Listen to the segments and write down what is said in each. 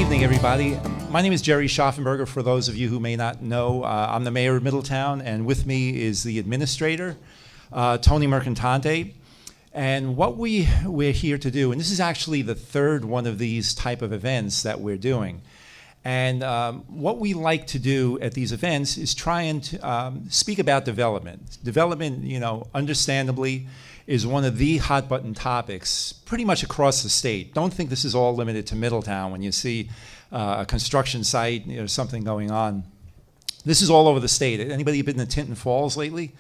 evening, everybody. My name is Gerry Scharfenberger, for those of you who may not know. I'm the mayor of Middletown, and with me is the administrator, Tony Mercantante. And what we're here to do, and this is actually the third one of these type of events that we're doing. And what we like to do at these events is try and speak about development. Development, you know, understandably, is one of the hot button topics pretty much across the state. Don't think this is all limited to Middletown. When you see a construction site, you know, something going on, this is all over the state. Anybody been to Tinton Falls lately?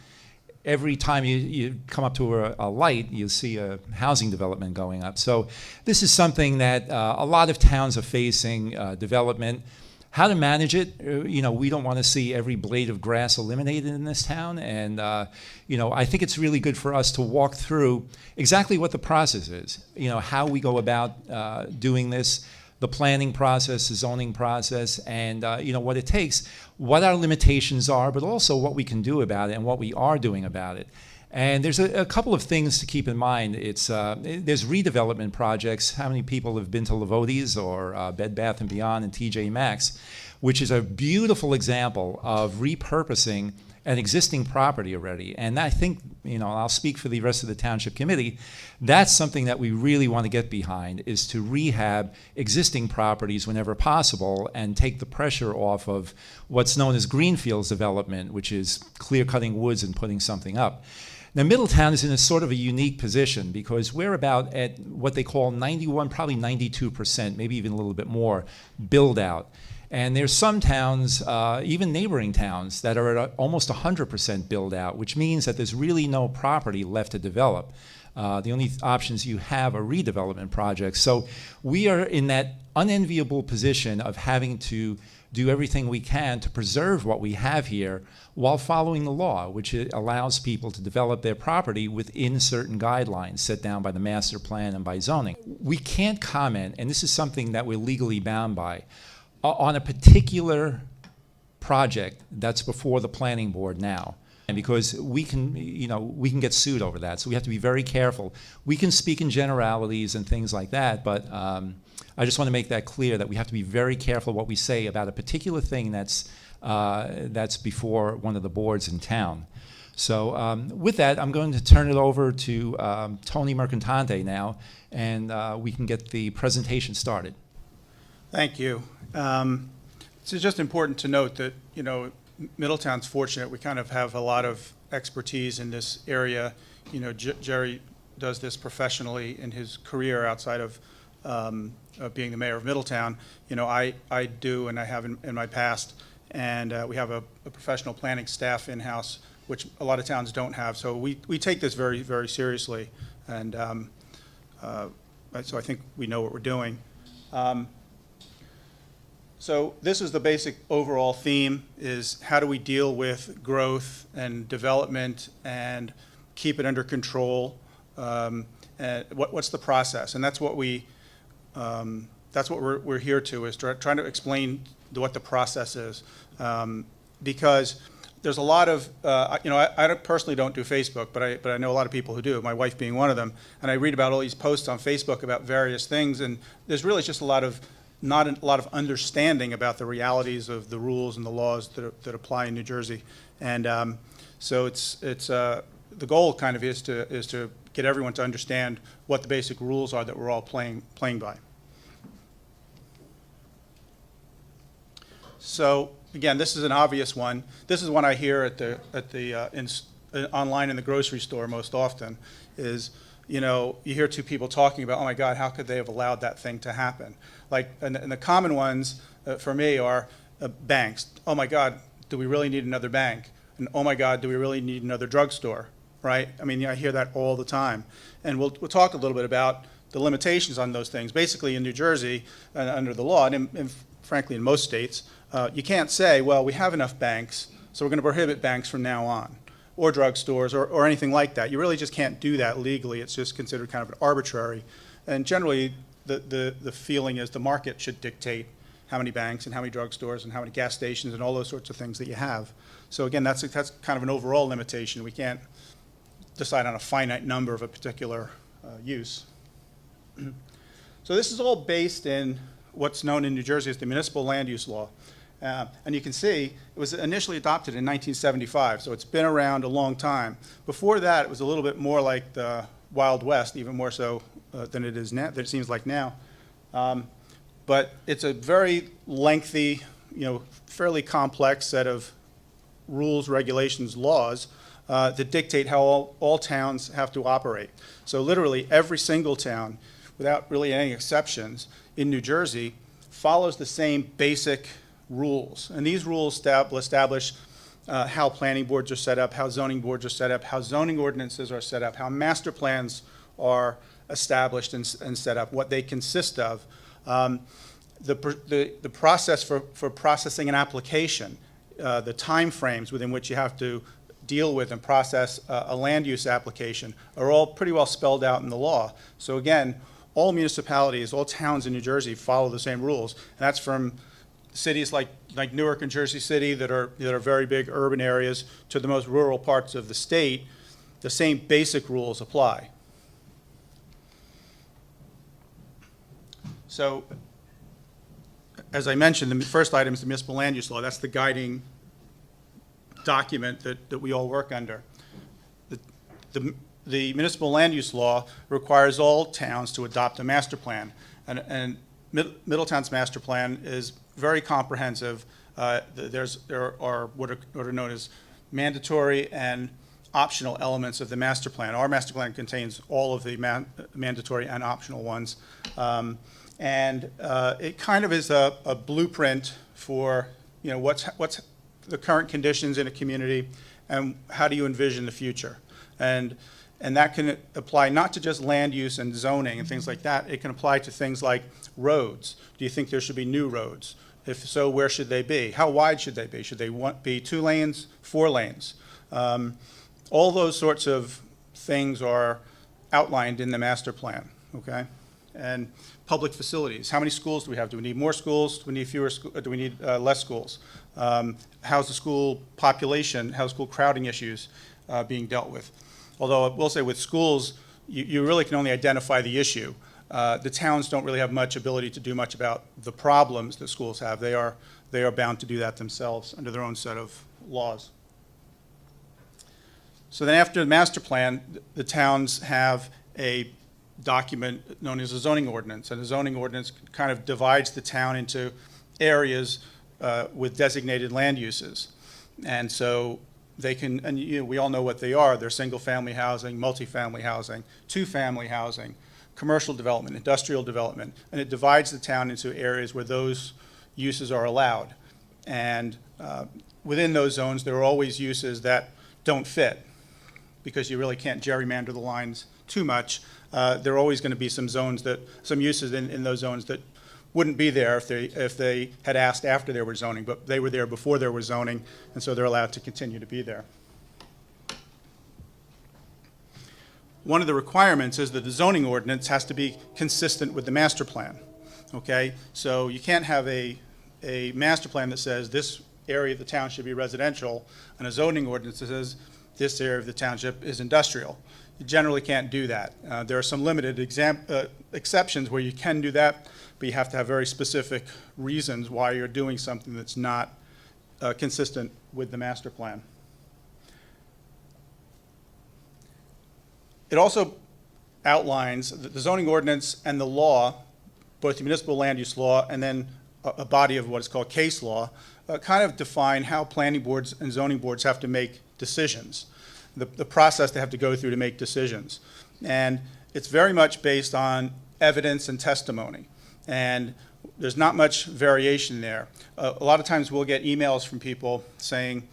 Every time you come up to a light, you see a housing development going up. So this is something that a lot of towns are facing, development. How to manage it, you know, we don't want to see every blade of grass eliminated in this town. And, you know, I think it's really good for us to walk through exactly what the process is, you know, how we go about doing this, the planning process, the zoning process, and, you know, what it takes, what our limitations are, but also what we can do about it and what we are doing about it. And there's a couple of things to keep in mind. There's redevelopment projects. How many people have been to Lavotti's or Bed Bath & Beyond and TJ Maxx, which is a beautiful example of repurposing an existing property already. And I think, you know, I'll speak for the rest of the Township Committee, that's something that we really want to get behind, is to rehab existing properties whenever possible and take the pressure off of what's known as greenfields development, which is clear-cutting woods and putting something up. Now, Middletown is in a sort of a unique position because we're about at what they call 91, probably 92%, maybe even a little bit more, build out. And there's some towns, even neighboring towns, that are at almost 100% build out, which means that there's really no property left to develop. The only options you have are redevelopment projects. So we are in that unenviable position of having to do everything we can to preserve what we have here while following the law, which allows people to develop their property within certain guidelines set down by the master plan and by zoning. We can't comment, and this is something that we're legally bound by, on a particular project that's before the planning board now. And because we can, you know, we can get sued over that. So we have to be very careful. We can speak in generalities and things like that, but I just want to make that clear that we have to be very careful what we say about a particular thing that's before one of the boards in town. So with that, I'm going to turn it over to Tony Mercantante now, and we can get the presentation started. Thank you. It's just important to note that, you know, Middletown's fortunate. We kind of have a lot of expertise in this area. You know, Gerry does this professionally in his career outside of being the mayor of Middletown. You know, I do, and I have in my past, and we have a professional planning staff in-house, which a lot of towns don't have. So we take this very, very seriously, and so I think we know what we're doing. So this is the basic overall theme, is how do we deal with growth and development and keep it under control? And what's the process? And that's what we're here to, is trying to explain what the process is. Because there's a lot of, you know, I personally don't do Facebook, but I know a lot of people who do, my wife being one of them. And I read about all these posts on Facebook about various things, and there's really just not a lot of understanding about the realities of the rules and the laws that apply in New Jersey. And so it's the goal kind of is to get everyone to understand what the basic rules are that we're all playing by. So again, this is an obvious one. This is one I hear online in the grocery store most often, is, you know, you hear two people talking about, oh my God, how could they have allowed that thing to happen? Like, and the common ones for me are banks. Oh my God, do we really need another bank? And oh my God, do we really need another drugstore, right? I mean, I hear that all the time. And we'll talk a little bit about the limitations on those things. Basically, in New Jersey, under the law, and frankly in most states, you can't say, well, we have enough banks, so we're going to prohibit banks from now on, or drugstores, or anything like that. You really just can't do that legally. It's just considered kind of arbitrary. And generally, the feeling is the market should dictate how many banks and how many drugstores and how many gas stations and all those sorts of things that you have. So again, that's kind of an overall limitation. We can't decide on a finite number of a particular use. So this is all based in what's known in New Jersey as the Municipal Land Use Law. And you can see it was initially adopted in 1975, so it's been around a long time. Before that, it was a little bit more like the Wild West, even more so than it is now, than it seems like now. But it's a very lengthy, fairly complex set of rules, regulations, laws that dictate how all towns have to operate. So literally every single town, without really any exceptions, in New Jersey follows the same basic rules. And these rules establish how planning boards are set up, how zoning boards are set up, how zoning ordinances are set up, how master plans are established and set up, what they consist of. The process for processing an application, the time frames within which you have to deal with and process a land use application are all pretty well spelled out in the law. So again, all municipalities, all towns in New Jersey follow the same rules. And that's from cities like Newark and Jersey City that are very big urban areas to the most rural parts of the state. The same basic rules apply. So, as I mentioned, the first item is the Municipal Land Use Law. That's the guiding document that we all work under. The Municipal Land Use Law requires all towns to adopt a master plan. And Middletown's master plan is very comprehensive. There are what are known as mandatory and optional elements of the master plan. Our master plan contains all of the mandatory and optional ones. And it kind of is a blueprint for what's the current conditions in a community and how do you envision the future. And that can apply not to just land use and zoning and things like that. It can apply to things like roads. Do you think there should be new roads? If so, where should they be? How wide should they be? Should they be 2 lanes, 4 lanes? All those sorts of things are outlined in the master plan, okay? And public facilities. How many schools do we have? Do we need more schools? Do we need fewer? Do we need less schools? How's the school population? How's school crowding issues being dealt with? Although I will say with schools, you really can only identify the issue. The towns don't really have much ability to do much about the problems that schools have. They are bound to do that themselves under their own set of laws. So then after the master plan, the towns have a document known as a zoning ordinance. And the zoning ordinance kind of divides the town into areas with designated land uses. And so they can, and we all know what they are. They're single-family housing, multifamily housing, two-family housing, commercial development, industrial development, and it divides the town into areas where those uses are allowed. And within those zones, there are always uses that don't fit because you really can't gerrymander the lines too much. There are always going to be some uses in those zones that wouldn't be there if they had asked after there was zoning, but they were there before there was zoning, and so they're allowed to continue to be there. One of the requirements is that the zoning ordinance has to be consistent with the master plan, okay? So you can't have a master plan that says this area of the town should be residential and a zoning ordinance that says this area of the township is industrial. You generally can't do that. There are some limited exceptions where you can do that, but you have to have very specific reasons why you're doing something that's not consistent with the master plan. It also outlines the zoning ordinance and the law, both the municipal land use law and then a body of what is called case law, kind of define how planning boards and zoning boards have to make decisions, the process they have to go through to make decisions. And it's very much based on evidence and testimony. And there's not much variation there. A lot of times we'll get emails from people saying,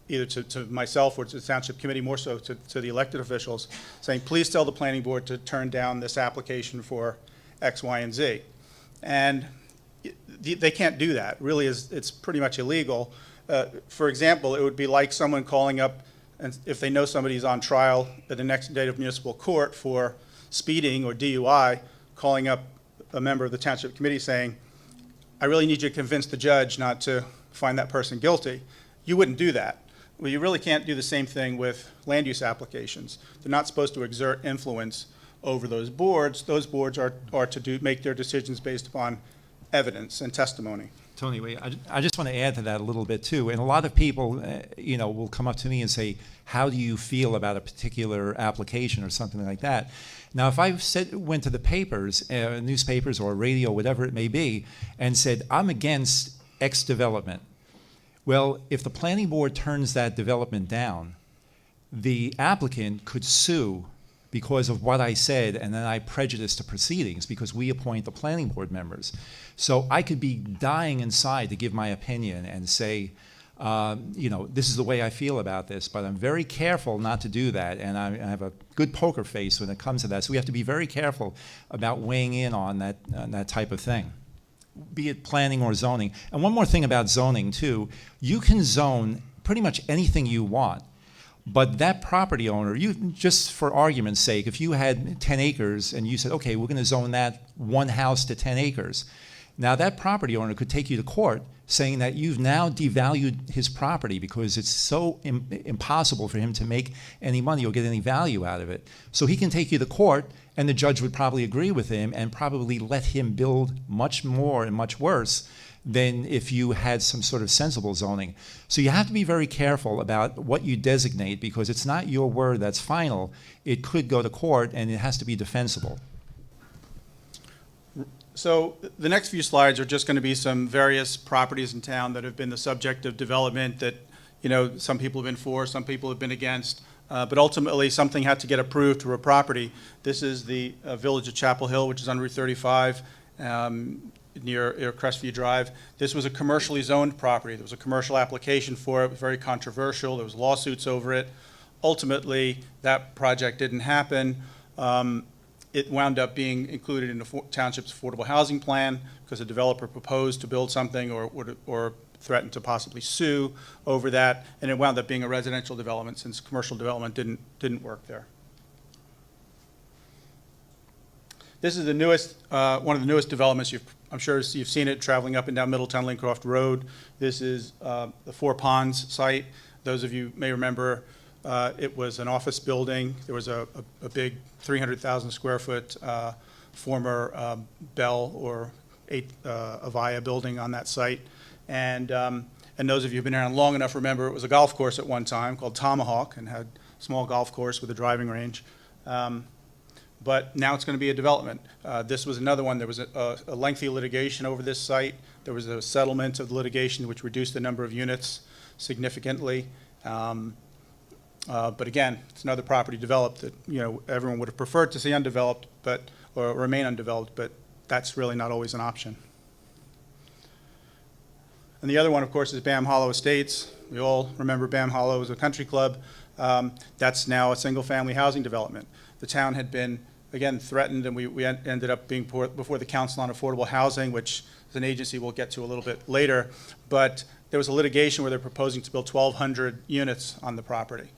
either to myself or to the Township Committee, more so to the elected officials, saying, please tell the planning board to turn down this application for X, Y, and Z. And they can't do that. Really, it's pretty much illegal. For example, it would be like someone calling up, and if they know somebody's on trial at the next date of municipal court for speeding or DUI, calling up a member of the Township Committee saying, I really need you to convince the judge not to find that person guilty. You wouldn't do that. Well, you really can't do the same thing with land use applications. They're not supposed to exert influence over those boards are to make their decisions based upon evidence and testimony. Tony, wait, I just want to add to that a little bit too. And a lot of people, will come up to me and say, how do you feel about a particular application or something like that? Now, if I went to the papers, newspapers or radio, whatever it may be, and said, I'm against X development. Well, if the planning board turns that development down, the applicant could sue because of what I said, and then I prejudice the proceedings because we appoint the planning board members. So I could be dying inside to give my opinion and say, this is the way I feel about this, but I'm very careful not to do that, and I have a good poker face when it comes to that. So we have to be very careful about weighing in on that type of thing, be it planning or zoning. And one more thing about zoning too, you can zone pretty much anything you want. But that property owner, just for argument's sake, if you had 10 acres and you said, okay, we're going to zone that one house to 10 acres, now that property owner could take you to court saying that you've now devalued his property because it's so impossible for him to make any money or get any value out of it. So he can take you to court, and the judge would probably agree with him and probably let him build much more and much worse than if you had some sort of sensible zoning. So you have to be very careful about what you designate because it's not your word that's final. It could go to court and it has to be defensible. So the next few slides are just going to be some various properties in town that have been the subject of development that, some people have been for, some people have been against, but ultimately something had to get approved for a property. This is the village of Chapel Hill, which is on Route 35. Near Crestview Drive. This was a commercially zoned property. There was a commercial application for it. It was very controversial. There was lawsuits over it. Ultimately, that project didn't happen. It wound up being included in the township's affordable housing plan because the developer proposed to build something or threatened to possibly sue over that, and it wound up being a residential development since commercial development didn't work there. This is the newest, one of the newest developments. I'm sure you've seen it traveling up and down Middletown Lincroft Road. This is the Four Ponds site. Those of you may remember it was an office building. There was a big 300,000 square foot former Bell or Avaya building on that site. And those of you who've been around long enough remember it was a golf course at one time called Tomahawk and had a small golf course with a driving range. But now it's going to be a development. This was another one. There was a lengthy litigation over this site. There was a settlement of the litigation which reduced the number of units significantly. But again, it's another property developed that everyone would have preferred to see undeveloped, or remain undeveloped, but that's really not always an option. And the other one, of course, is Bamm Hollow Estates. We all remember Bamm Hollow as a country club. That's now a single-family housing development. The town had been, again, threatened, and we ended up being before the Council on Affordable Housing, which is an agency we'll get to a little bit later. But there was a litigation where they're proposing to build 1,200 units on the property.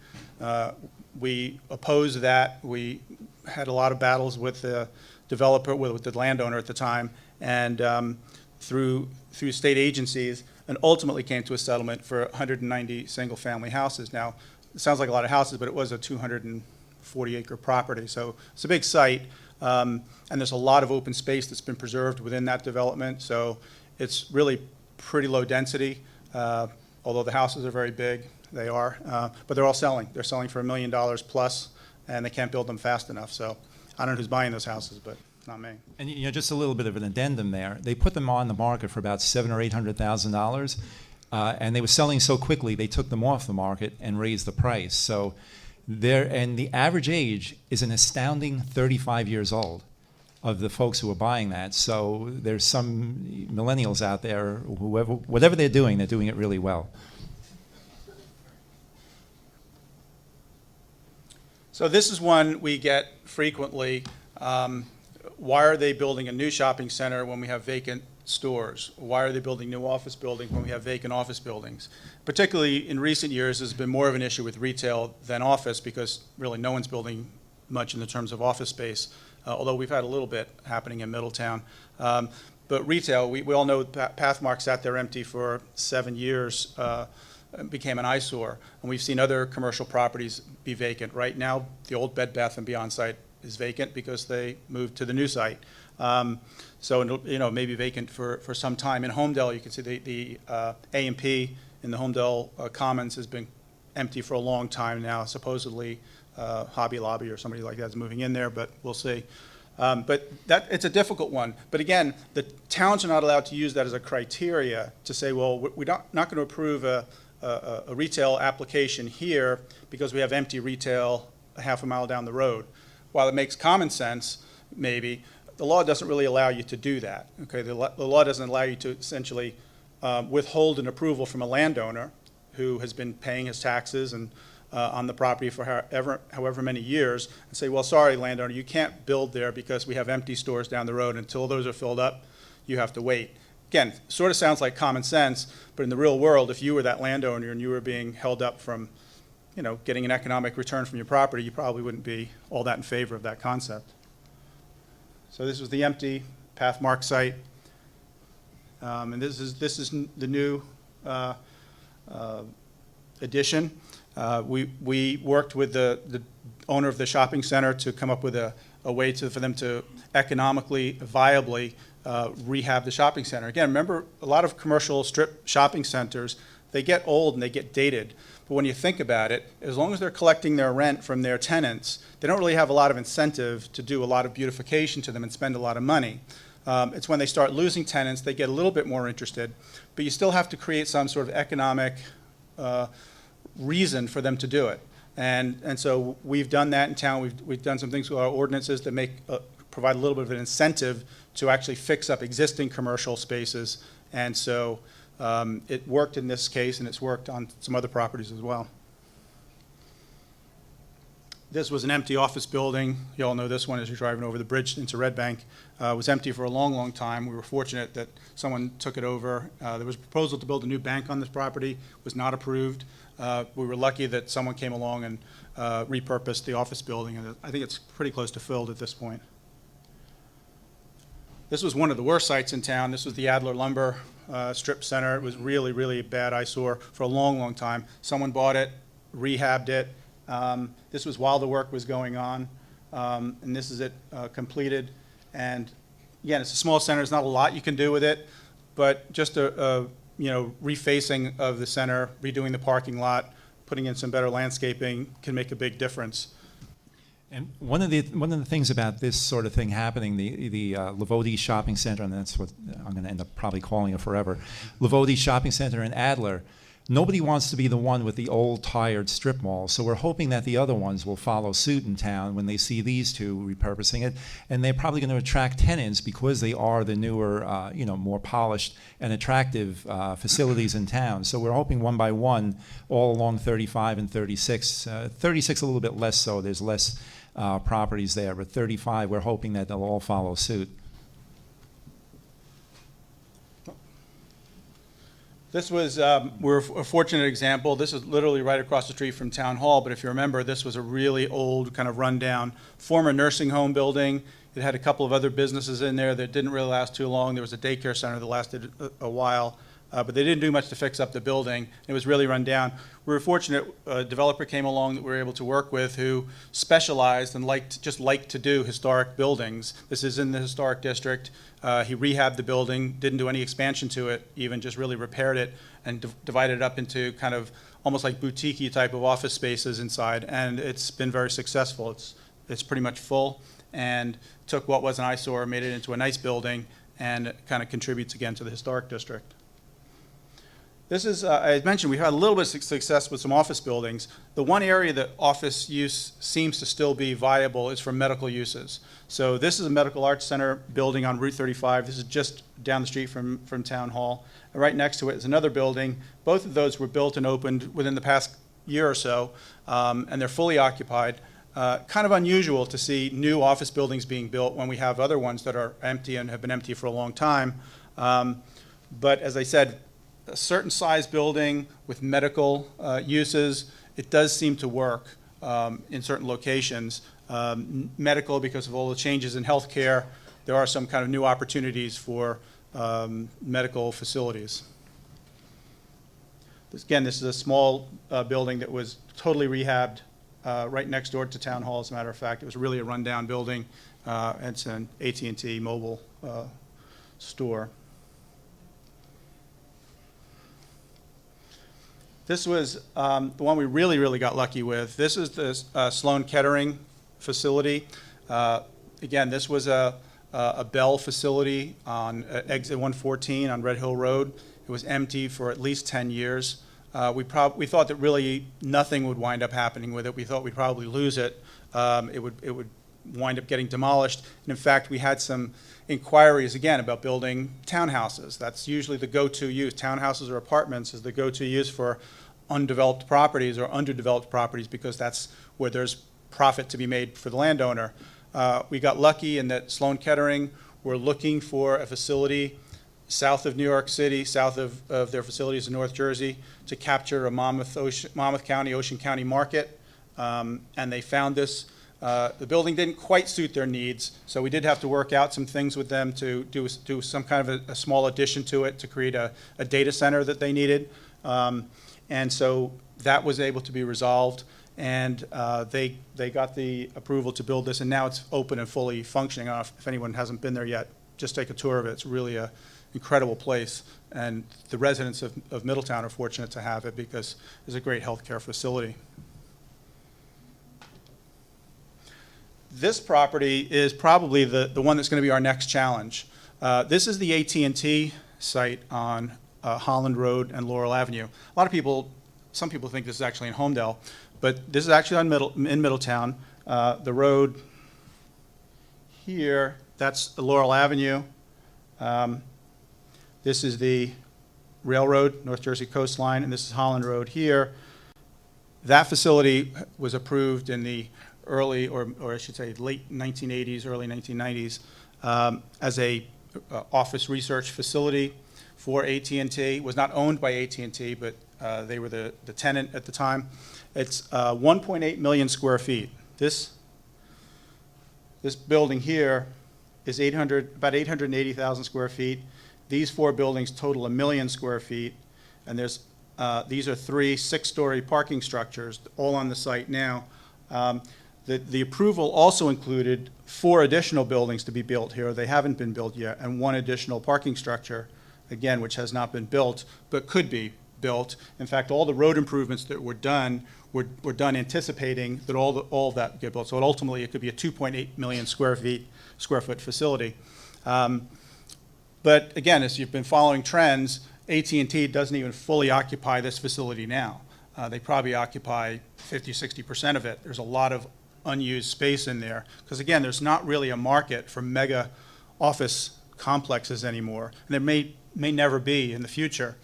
We opposed that. We had a lot of battles with the developer, with the landowner at the time, and through state agencies, and ultimately came to a settlement for 190 single-family houses. Now, it sounds like a lot of houses, but it was a 240-acre property, so it's a big site, and there's a lot of open space that's been preserved within that development, so it's really pretty low density, although the houses are very big, they are, but they're all selling. They're selling for $1 million plus, and they can't build them fast enough, so I don't know who's buying those houses, but not me. And just a little bit of an addendum there. They put them on the market for about $700,000 or $800,000, and they were selling so quickly they took them off the market and raised the price. So and the average age is an astounding 35 years old of the folks who are buying that. So there's some millennials out there, whatever they're doing it really well. So this is one we get frequently. Why are they building a new shopping center when we have vacant stores? Why are they building new office buildings when we have vacant office buildings? Particularly in recent years, there's been more of an issue with retail than office because really no one's building much in the terms of office space, although we've had a little bit happening in Middletown. But retail, we all know Pathmark sat there empty for 7 years, became an eyesore, and we've seen other commercial properties be vacant. Right now, the old Bed Bath & Beyond site is vacant because they moved to the new site. So it'll, you know, maybe vacant for some time. In Homedale, you can see the A&P in the Homedale Commons has been empty for a long time now. Supposedly, Hobby Lobby or somebody like that is moving in there, but we'll see. But it's a difficult one. But again, the towns are not allowed to use that as a criteria to say, well, we're not going to approve a retail application here because we have empty retail a half a mile down the road. While it makes common sense, maybe, the law doesn't really allow you to do that. Okay, the law doesn't allow you to essentially withhold an approval from a landowner who has been paying his taxes and on the property for however many years, and say, well, sorry, landowner, you can't build there because we have empty stores down the road. Until those are filled up, you have to wait. Again, sort of sounds like common sense, but in the real world, if you were that landowner and you were being held up from, you know, getting an economic return from your property, you probably wouldn't be all that in favor of that concept. So this was the empty Pathmark site, and this is the new addition. We worked with the owner of the shopping center to come up with a way for them to economically, viably rehab the shopping center. Again, remember, a lot of commercial strip shopping centers, they get old and they get dated. But when you think about it, as long as they're collecting their rent from their tenants, they don't really have a lot of incentive to do a lot of beautification to them and spend a lot of money. It's when they start losing tenants, they get a little bit more interested. But you still have to create some sort of economic reason for them to do it. And so we've done that in town. We've done some things with our ordinances that provide a little bit of an incentive to actually fix up existing commercial spaces. And so it worked in this case, and it's worked on some other properties as well. This was an empty office building. You all know this one as you're driving over the bridge into Red Bank. It was empty for a long, long time. We were fortunate that someone took it over. There was a proposal to build a new bank on this property. Was not approved. We were lucky that someone came along and repurposed the office building, and I think it's pretty close to filled at this point. This was one of the worst sites in town. This was the Adler Lumber Strip Center. It was really, really a bad eyesore for a long, long time. Someone bought it, rehabbed it. This was while the work was going on, and this is it completed. And again, it's a small center. There's not a lot you can do with it, but just a refacing of the center, redoing the parking lot, putting in some better landscaping can make a big difference. And one of the things about this sort of thing happening, the Lavodi Shopping Center, and that's what I'm going to end up probably calling it forever, Lavodi Shopping Center in Adler, nobody wants to be the one with the old tired strip mall. So we're hoping that the other ones will follow suit in town when they see these two repurposing it, and they're probably going to attract tenants because they are the newer, more polished and attractive facilities in town. So we're hoping one by one, all along 35 and 36. 36 a little bit less so. There's less properties there, but 35, we're hoping that they'll all follow suit. This was, we're a fortunate example. This is literally right across the street from Town Hall, but if you remember, this was a really old, kind of rundown former nursing home building. It had a couple of other businesses in there that didn't really last too long. There was a daycare center that lasted a while, but they didn't do much to fix up the building. It was really run down. We were fortunate, a developer came along that we were able to work with who specialized and just liked to do historic buildings. This is in the historic district. He rehabbed the building, didn't do any expansion to it, even just really repaired it and divided it up into kind of almost like boutique-y type of office spaces inside, and it's been very successful. It's pretty much full, and took what was an eyesore, made it into a nice building, and it kind of contributes again to the historic district. This is, I mentioned, we've had a little bit of success with some office buildings. The one area that office use seems to still be viable is for medical uses. So this is a medical arts center building on Route 35. This is just down the street from Town Hall. And right next to it is another building. Both of those were built and opened within the past year or so, and they're fully occupied. Kind of unusual to see new office buildings being built when we have other ones that are empty and have been empty for a long time. But as I said, a certain size building with medical uses, it does seem to work in certain locations. Medical, because of all the changes in healthcare, there are some kind of new opportunities for medical facilities. This is a small building that was totally rehabbed right next door to Town Hall, as a matter of fact. It was really a rundown building. It's an AT&T mobile store. This was the one we really, really got lucky with. This is the Sloan Kettering facility. Again, this was a Bell facility on exit 114 on Red Hill Road. It was empty for at least 10 years. We thought that really nothing would wind up happening with it. We thought we'd probably lose it. It would wind up getting demolished. And in fact, we had some inquiries again about building townhouses. That's usually the go-to use. Townhouses or apartments is the go-to use for undeveloped properties or underdeveloped properties, because that's where there's profit to be made for the landowner. We got lucky in that Sloan Kettering were looking for a facility south of New York City, south of their facilities in North Jersey, to capture a Monmouth County, Ocean County market, and they found this. The building didn't quite suit their needs, so we did have to work out some things with them to do some kind of a small addition to it to create a data center that they needed. And so that was able to be resolved, and they got the approval to build this, and now it's open and fully functioning. If anyone hasn't been there yet, just take a tour of it. It's really an incredible place, and the residents of Middletown are fortunate to have it because it's a great healthcare facility. This property is probably the one that's going to be our next challenge. This is the AT&T site on Holland Road and Laurel Avenue. Some people think this is actually in Homedale, but this is actually in Middletown. The road here, that's Laurel Avenue. This is the railroad, North Jersey coastline, and this is Holland Road here. That facility was approved in the early, or I should say late 1980s, early 1990s, as a office research facility for AT&T. It was not owned by AT&T, but they were the tenant at the time. It's 1.8 million square feet. This building here is about 880,000 square feet. These four buildings total 1 million square feet, and these are 3 6-story parking structures, all on the site now. The approval also included 4 additional buildings to be built here. They haven't been built yet, and 1 additional parking structure, again, which has not been built, but could be built. In fact, all the road improvements that were done were done anticipating that all of that would get built. So ultimately, it could be a 2.8 million square foot facility. But again, as you've been following trends, AT&T doesn't even fully occupy this facility now. They probably occupy 50, 60% of it. There's a lot of unused space in there, because again, there's not really a market for mega office complexes anymore, and there may never be in the future.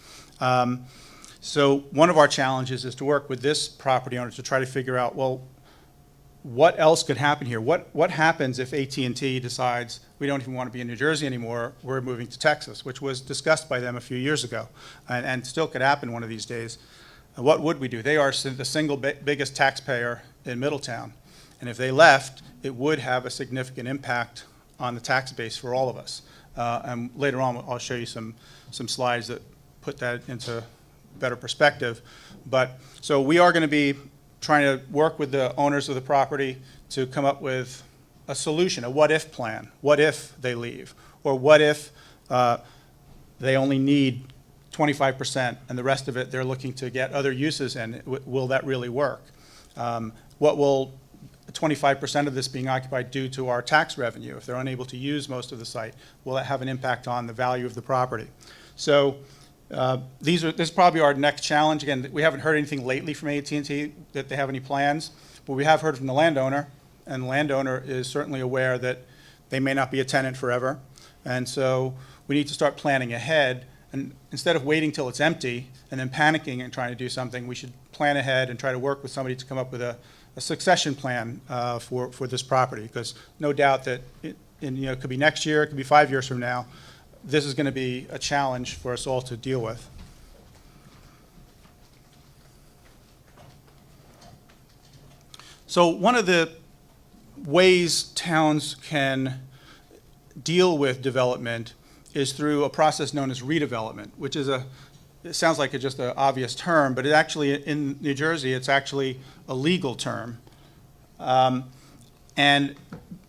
So one of our challenges is to work with this property owner to try to figure out, well, what else could happen here? What happens if AT&T decides we don't even want to be in New Jersey anymore, we're moving to Texas, which was discussed by them a few years ago, and still could happen one of these days. What would we do? They are the single biggest taxpayer in Middletown. And if they left, it would have a significant impact on the tax base for all of us. And later on, I'll show you some slides that put that into better perspective. But so we are going to be trying to work with the owners of the property to come up with a solution, a what-if plan. What if they leave? Or what if they only need 25% and the rest of it they're looking to get other uses in? Will that really work? What will 25% of this being occupied do to our tax revenue if they're unable to use most of the site? Will that have an impact on the value of the property? So this is probably our next challenge. Again, we haven't heard anything lately from AT&T that they have any plans, but we have heard from the landowner, and the landowner is certainly aware that they may not be a tenant forever. And so we need to start planning ahead, and instead of waiting till it's empty and then panicking and trying to do something, we should plan ahead and try to work with somebody to come up with a succession plan for this property, because no doubt that it could be next year, it could be 5 years from now. This is going to be a challenge for us all to deal with. So one of the ways towns can deal with development is through a process known as redevelopment, which is it sounds like it's just an obvious term, but it actually, in New Jersey, it's actually a legal term. And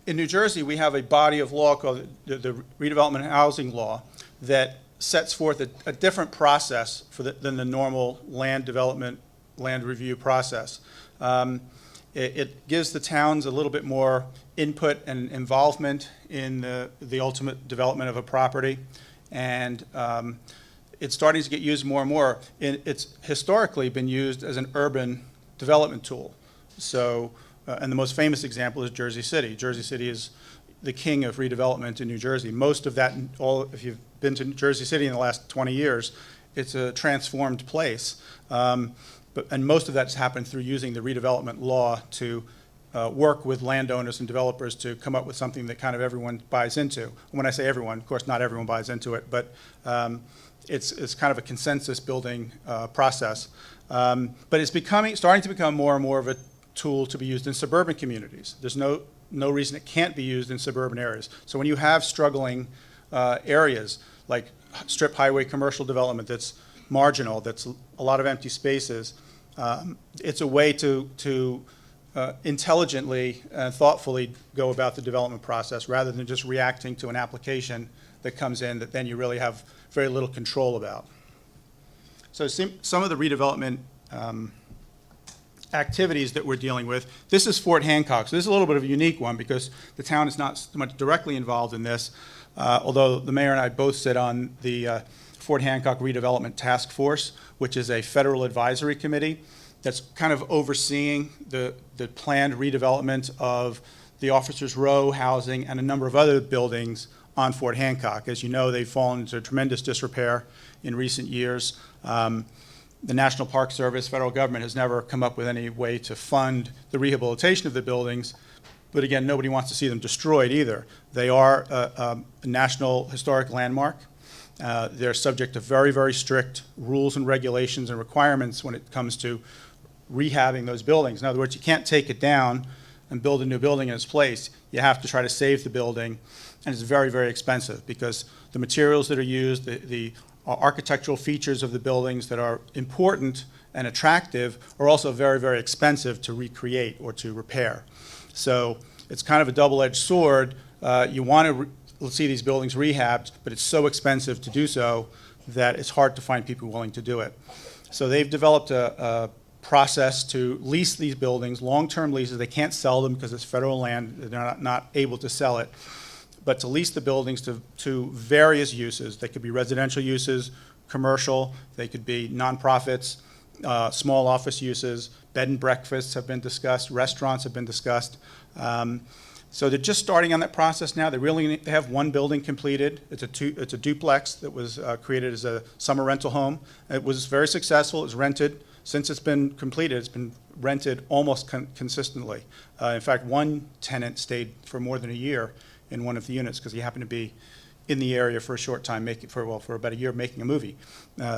in New Jersey, we have a body of law called the Redevelopment and Housing Law that sets forth a different process than the normal land development, land review process. It gives the towns a little bit more input and involvement in the ultimate development of a property. And it's starting to get used more and more. It's historically been used as an urban development tool. So, and the most famous example is Jersey City. Jersey City is the king of redevelopment in New Jersey. Most of that, if you've been to Jersey City in the last 20 years, it's a transformed place. And most of that's happened through using the redevelopment law to work with landowners and developers to come up with something that kind of everyone buys into. When I say everyone, of course, not everyone buys into it, but it's kind of a consensus building process. But it's starting to become more and more of a tool to be used in suburban communities. There's no reason it can't be used in suburban areas. So when you have struggling areas like strip highway commercial development that's marginal, that's a lot of empty spaces, it's a way to intelligently and thoughtfully go about the development process rather than just reacting to an application that comes in that then you really have very little control about. So some of the redevelopment activities that we're dealing with, this is Fort Hancock. So this is a little bit of a unique one because the town is not so much directly involved in this, although the mayor and I both sit on the Fort Hancock Redevelopment Task Force, which is a federal advisory committee that's kind of overseeing the planned redevelopment of the Officers Row housing and a number of other buildings on Fort Hancock. As you know, they've fallen into tremendous disrepair in recent years. The National Park Service, federal government, has never come up with any way to fund the rehabilitation of the buildings. But again, nobody wants to see them destroyed either. They are a National Historic Landmark. They're subject to very, very strict rules and regulations and requirements when it comes to rehabbing those buildings. In other words, you can't take it down and build a new building in its place. You have to try to save the building, and it's very, very expensive because the materials that are used, the architectural features of the buildings that are important and attractive are also very, very expensive to recreate or to repair. So it's kind of a double-edged sword. You want to see these buildings rehabbed, but it's so expensive to do so that it's hard to find people willing to do it. So they've developed a process to lease these buildings, long-term leases. They can't sell them because it's federal land. They're not able to sell it. But to lease the buildings to various uses. They could be residential uses, commercial, they could be nonprofits, small office uses, bed and breakfasts have been discussed, restaurants have been discussed. So they're just starting on that process now. They have one building completed. It's a duplex that was created as a summer rental home. It was very successful. It was rented. Since it's been completed, it's been rented almost consistently. In fact, one tenant stayed for more than a year in one of the units because he happened to be in the area for a short time, for about a year making a movie.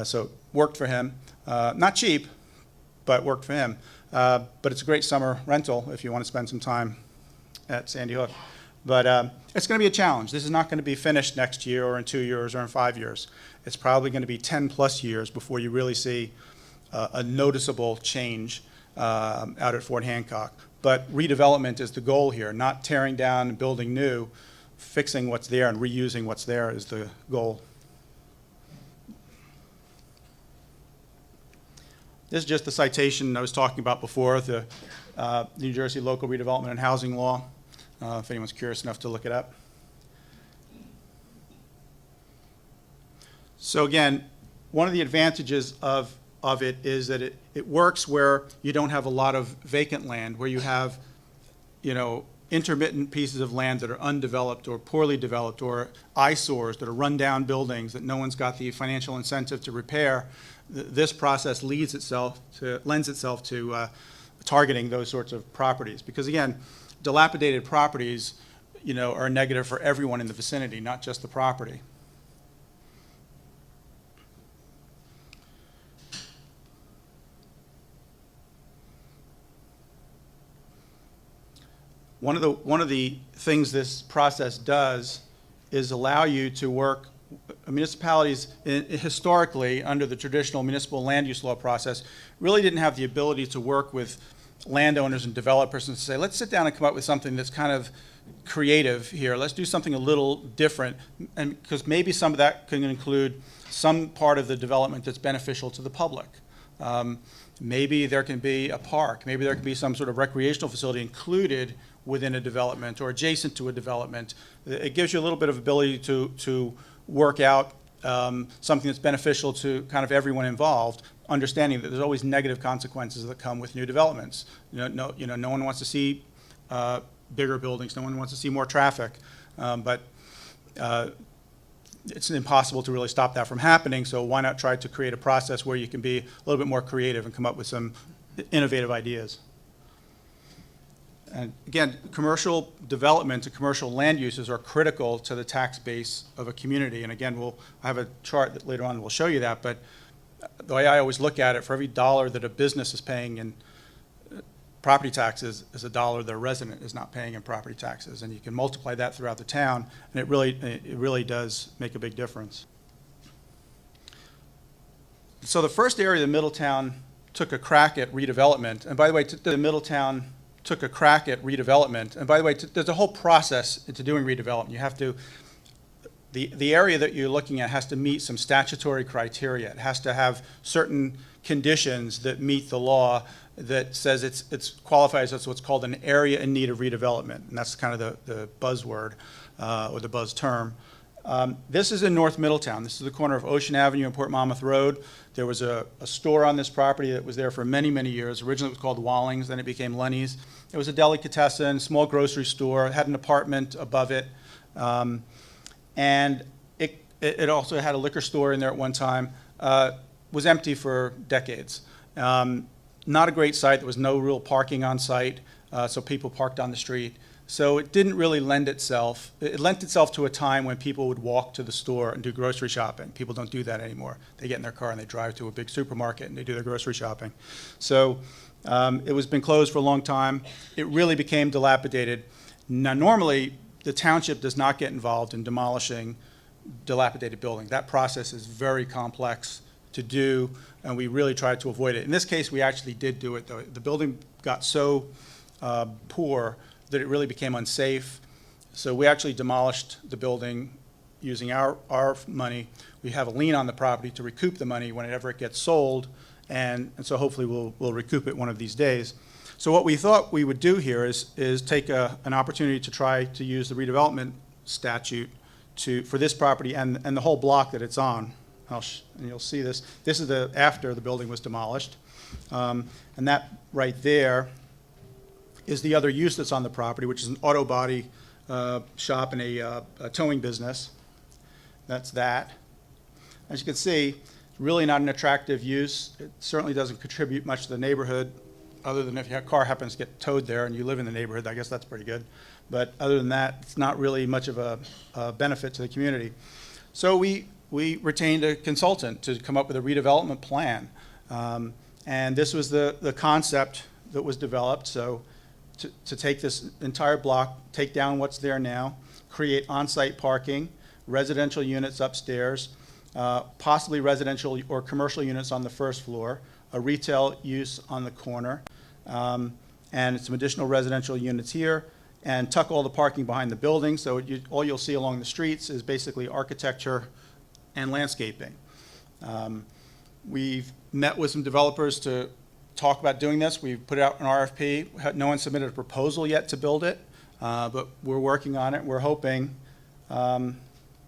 So it worked for him. Not cheap, but worked for him. But it's a great summer rental if you want to spend some time at Sandy Hook. But it's going to be a challenge. This is not going to be finished next year or in 2 years or in 5 years. It's probably going to be 10 plus years before you really see a noticeable change out at Fort Hancock. But redevelopment is the goal here, not tearing down and building new. Fixing what's there and reusing what's there is the goal. This is just the citation I was talking about before, the New Jersey Local Redevelopment and Housing Law, if anyone's curious enough to look it up. So again, one of the advantages of it is that it works where you don't have a lot of vacant land, where you have, intermittent pieces of land that are undeveloped or poorly developed, or eyesores that are run-down buildings that no one's got the financial incentive to repair. This process lends itself to targeting those sorts of properties. Because again, dilapidated properties, are negative for everyone in the vicinity, not just the property. One of the things this process does is allow you to work. Municipalities historically, under the traditional municipal land use law process, really didn't have the ability to work with landowners and developers and say, let's sit down and come up with something that's kind of creative here. Let's do something a little different, and because maybe some of that can include some part of the development that's beneficial to the public. Maybe there can be a park. Maybe there can be some sort of recreational facility included within a development or adjacent to a development. It gives you a little bit of ability to work out something that's beneficial to kind of everyone involved, understanding that there's always negative consequences that come with new developments. No one wants to see bigger buildings. No one wants to see more traffic. But it's impossible to really stop that from happening, so why not try to create a process where you can be a little bit more creative and come up with some innovative ideas. And again, commercial development and commercial land uses are critical to the tax base of a community. And again, I have a chart that later on will show you that, but the way I always look at it, for every dollar that a business is paying in property taxes is a dollar that a resident is not paying in property taxes. And you can multiply that throughout the town, and it really does make a big difference. So the first area that Middletown took a crack at redevelopment, and by the way, Middletown took a crack at redevelopment, and by the way, there's a whole process into doing redevelopment. You have to, the area that you're looking at has to meet some statutory criteria. It has to have certain conditions that meet the law that says it's qualifies as what's called an area in need of redevelopment, and that's kind of the buzzword or the buzz term. This is in North Middletown. This is the corner of Ocean Avenue and Port Monmouth Road. There was a store on this property that was there for many, many years. Originally it was called Walling's, then it became Lenny's. It was a delicatessen, small grocery store. It had an apartment above it. And it also had a liquor store in there at one time. Was empty for decades. Not a great site. There was no real parking on site, so people parked on the street. So it didn't really lend itself. It lent itself to a time when people would walk to the store and do grocery shopping. People don't do that anymore. They get in their car and they drive to a big supermarket and they do their grocery shopping. So it was been closed for a long time. It really became dilapidated. Now, normally, the township does not get involved in demolishing dilapidated buildings. That process is very complex to do, and we really tried to avoid it. In this case, we actually did do it, though. The building got so poor that it really became unsafe. So we actually demolished the building using our money. We have a lien on the property to recoup the money whenever it gets sold, and so hopefully we'll recoup it one of these days. So what we thought we would do here is take an opportunity to try to use the redevelopment statute for this property and the whole block that it's on. And you'll see this. This is after the building was demolished. And that right there is the other use that's on the property, which is an auto body shop and a towing business. That's that. As you can see, it's really not an attractive use. It certainly doesn't contribute much to the neighborhood, other than if your car happens to get towed there and you live in the neighborhood. I guess that's pretty good. But other than that, it's not really much of a benefit to the community. So we retained a consultant to come up with a redevelopment plan. And this was the concept that was developed. So to take this entire block, take down what's there now, create on-site parking, residential units upstairs, possibly residential or commercial units on the first floor, a retail use on the corner, and some additional residential units here, and tuck all the parking behind the building. So all you'll see along the streets is basically architecture and landscaping. We've met with some developers to talk about doing this. We've put out an RFP. No one submitted a proposal yet to build it, but we're working on it. We're hoping that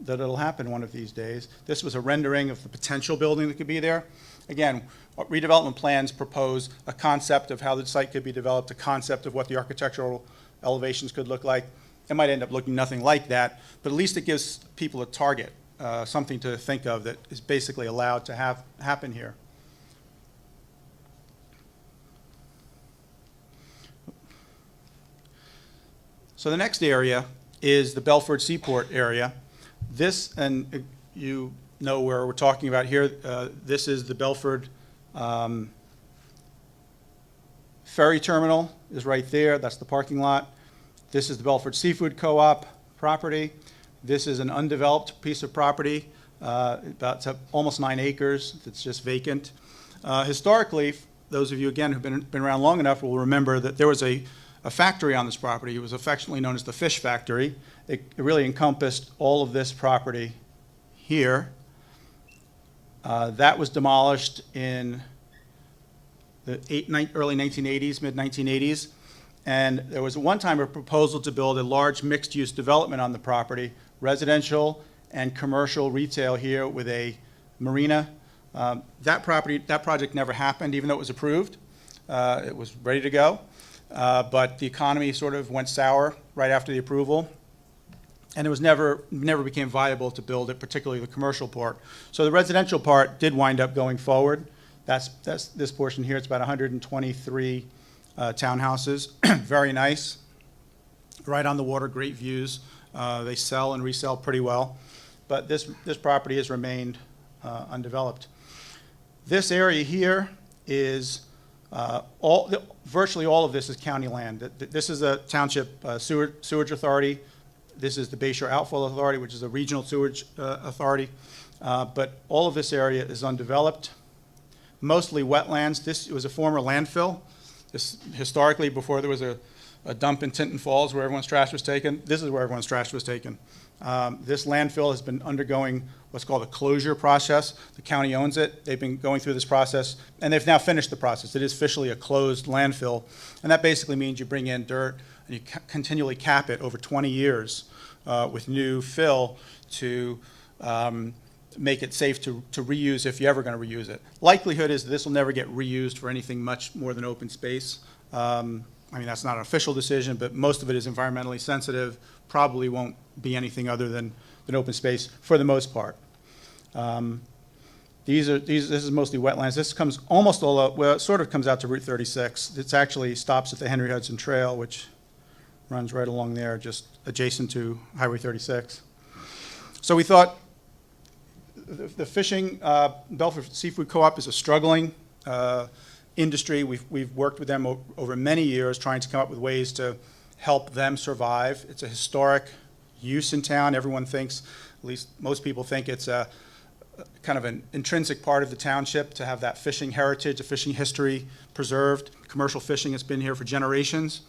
it'll happen one of these days. This was a rendering of the potential building that could be there. Again, redevelopment plans propose a concept of how the site could be developed, a concept of what the architectural elevations could look like. It might end up looking nothing like that, but at least it gives people a target, something to think of that is basically allowed to happen here. So the next area is the Belford Seaport area. This, and you know where we're talking about here, this is the Belford ferry terminal is right there. That's the parking lot. This is the Belford Seafood Co-op property. This is an undeveloped piece of property, about almost 9 acres. It's just vacant. Historically, those of you, again, who've been around long enough will remember that there was a factory on this property. It was affectionately known as the Fish Factory. It really encompassed all of this property here. That was demolished in the early 1980s, mid-1980s. And there was one time a proposal to build a large mixed-use development on the property, residential and commercial retail here with a marina. That project never happened, even though it was approved. It was ready to go. But the economy sort of went sour right after the approval. And it was never became viable to build it, particularly the commercial part. So the residential part did wind up going forward. That's this portion here. It's about 123 townhouses. Very nice. Right on the water, great views. They sell and resell pretty well. But this property has remained undeveloped. This area here is virtually all of this is county land. This is a township sewage authority. This is the Bayshore Outflow Authority, which is a regional sewage authority. But all of this area is undeveloped, mostly wetlands. This was a former landfill. This, historically, before there was a dump in Tinton Falls where everyone's trash was taken, this is where everyone's trash was taken. This landfill has been undergoing what's called a closure process. The county owns it. They've been going through this process, and they've now finished the process. It is officially a closed landfill, and that basically means you bring in dirt and you continually cap it over 20 years with new fill to make it safe to reuse if you're ever going to reuse it. Likelihood is this will never get reused for anything much more than open space. I mean, that's not an official decision, but most of it is environmentally sensitive, probably won't be anything other than open space for the most part. This is mostly wetlands. This comes almost all out, well, it sort of comes out to Route 36. It actually stops at the Henry Hudson Trail, which runs right along there, just adjacent to Highway 36. So we thought the fishing, Belford Seafood Co-op is a struggling industry. We've worked with them over many years trying to come up with ways to help them survive. It's a historic use in town. Everyone thinks, at least most people think, it's a kind of an intrinsic part of the township to have that fishing heritage, a fishing history preserved. Commercial fishing has been here for generations.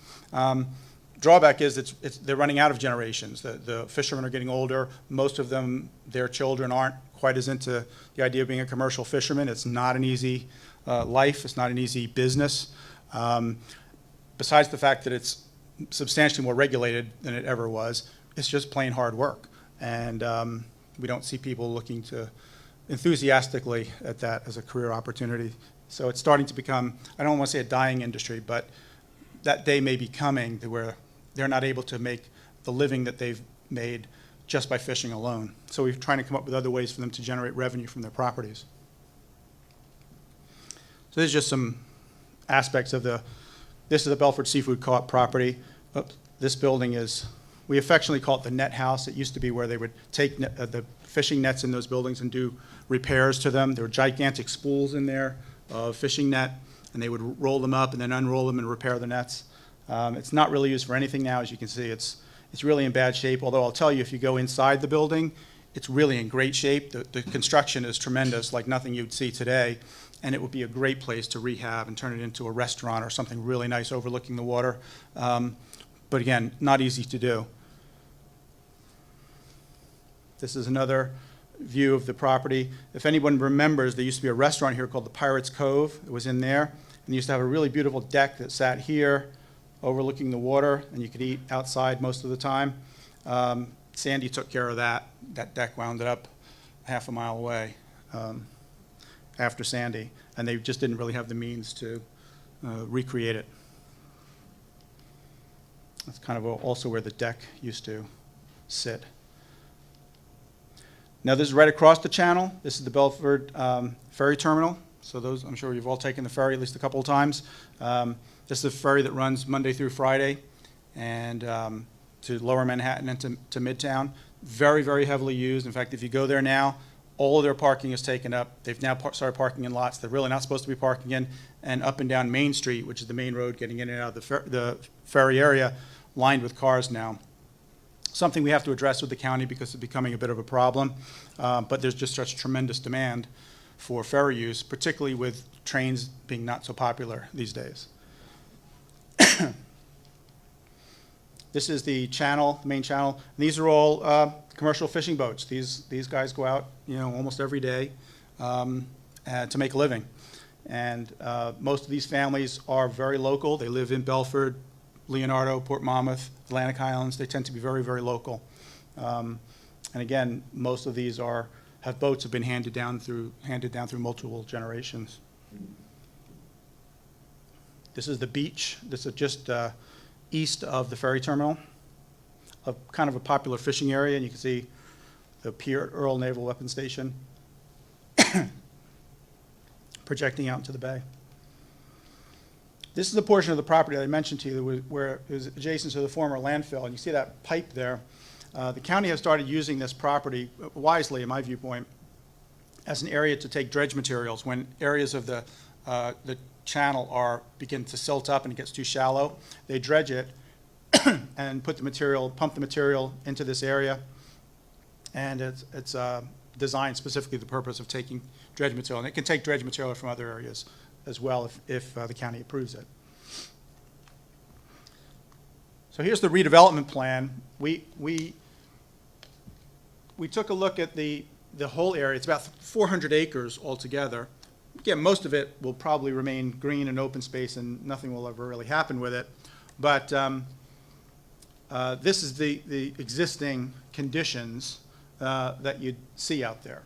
Drawback is they're running out of generations. The fishermen are getting older. Most of them, their children aren't quite as into the idea of being a commercial fisherman. It's not an easy life. It's not an easy business. Besides the fact that it's substantially more regulated than it ever was, it's just plain hard work. And we don't see people looking to enthusiastically at that as a career opportunity. So it's starting to become, I don't want to say a dying industry, but that day may be coming to where they're not able to make the living that they've made just by fishing alone. So we're trying to come up with other ways for them to generate revenue from their properties. So there's just some aspects of this is the Belford Seafood Co-op property. This building is, we affectionately call it the net house. It used to be where they would take the fishing nets in those buildings and do repairs to them. There were gigantic spools in there of fishing net, and they would roll them up and then unroll them and repair the nets. It's not really used for anything now. As you can see, it's really in bad shape, although I'll tell you, if you go inside the building, it's really in great shape. The construction is tremendous, like nothing you'd see today, and it would be a great place to rehab and turn it into a restaurant or something really nice overlooking the water. But again, not easy to do. This is another view of the property. If anyone remembers, there used to be a restaurant here called the Pirates Cove. It was in there, and they used to have a really beautiful deck that sat here overlooking the water, and you could eat outside most of the time. Sandy took care of that. That deck wound up half a mile away after Sandy, and they just didn't really have the means to recreate it. That's kind of also where the deck used to sit. Now this is right across the channel. This is the Belford ferry terminal. So those, I'm sure you've all taken the ferry at least a couple of times. This is a ferry that runs Monday through Friday and to Lower Manhattan and to Midtown. Very, very heavily used. In fact, if you go there now, all of their parking is taken up. They've now started parking in lots they're really not supposed to be parking in, and up and down Main Street, which is the main road getting in and out of the ferry area, lined with cars now. Something we have to address with the county because it's becoming a bit of a problem, but there's just such tremendous demand for ferry use, particularly with trains being not so popular these days. This is the channel, the main channel. And these are all commercial fishing boats. These guys go out, almost every day to make a living. And most of these families are very local. They live in Belford, Leonardo, Port Monmouth, Atlantic Highlands. They tend to be very, very local. And again, most of these have boats have been handed down through multiple generations. This is the beach. This is just east of the ferry terminal, kind of a popular fishing area, and you can see the pier at Earl Naval Weapons Station projecting out into the bay. This is the portion of the property that I mentioned to you where it was adjacent to the former landfill, and you see that pipe there. The county has started using this property wisely, in my viewpoint, as an area to take dredge materials when areas of the channel begin to silt up and it gets too shallow. They dredge it and pump the material into this area, and it's designed specifically for the purpose of taking dredge material, and it can take dredge material from other areas as well if the county approves it. So here's the redevelopment plan. We took a look at the whole area. It's about 400 acres altogether. Again, most of it will probably remain green and open space, and nothing will ever really happen with it. But this is the existing conditions that you'd see out there.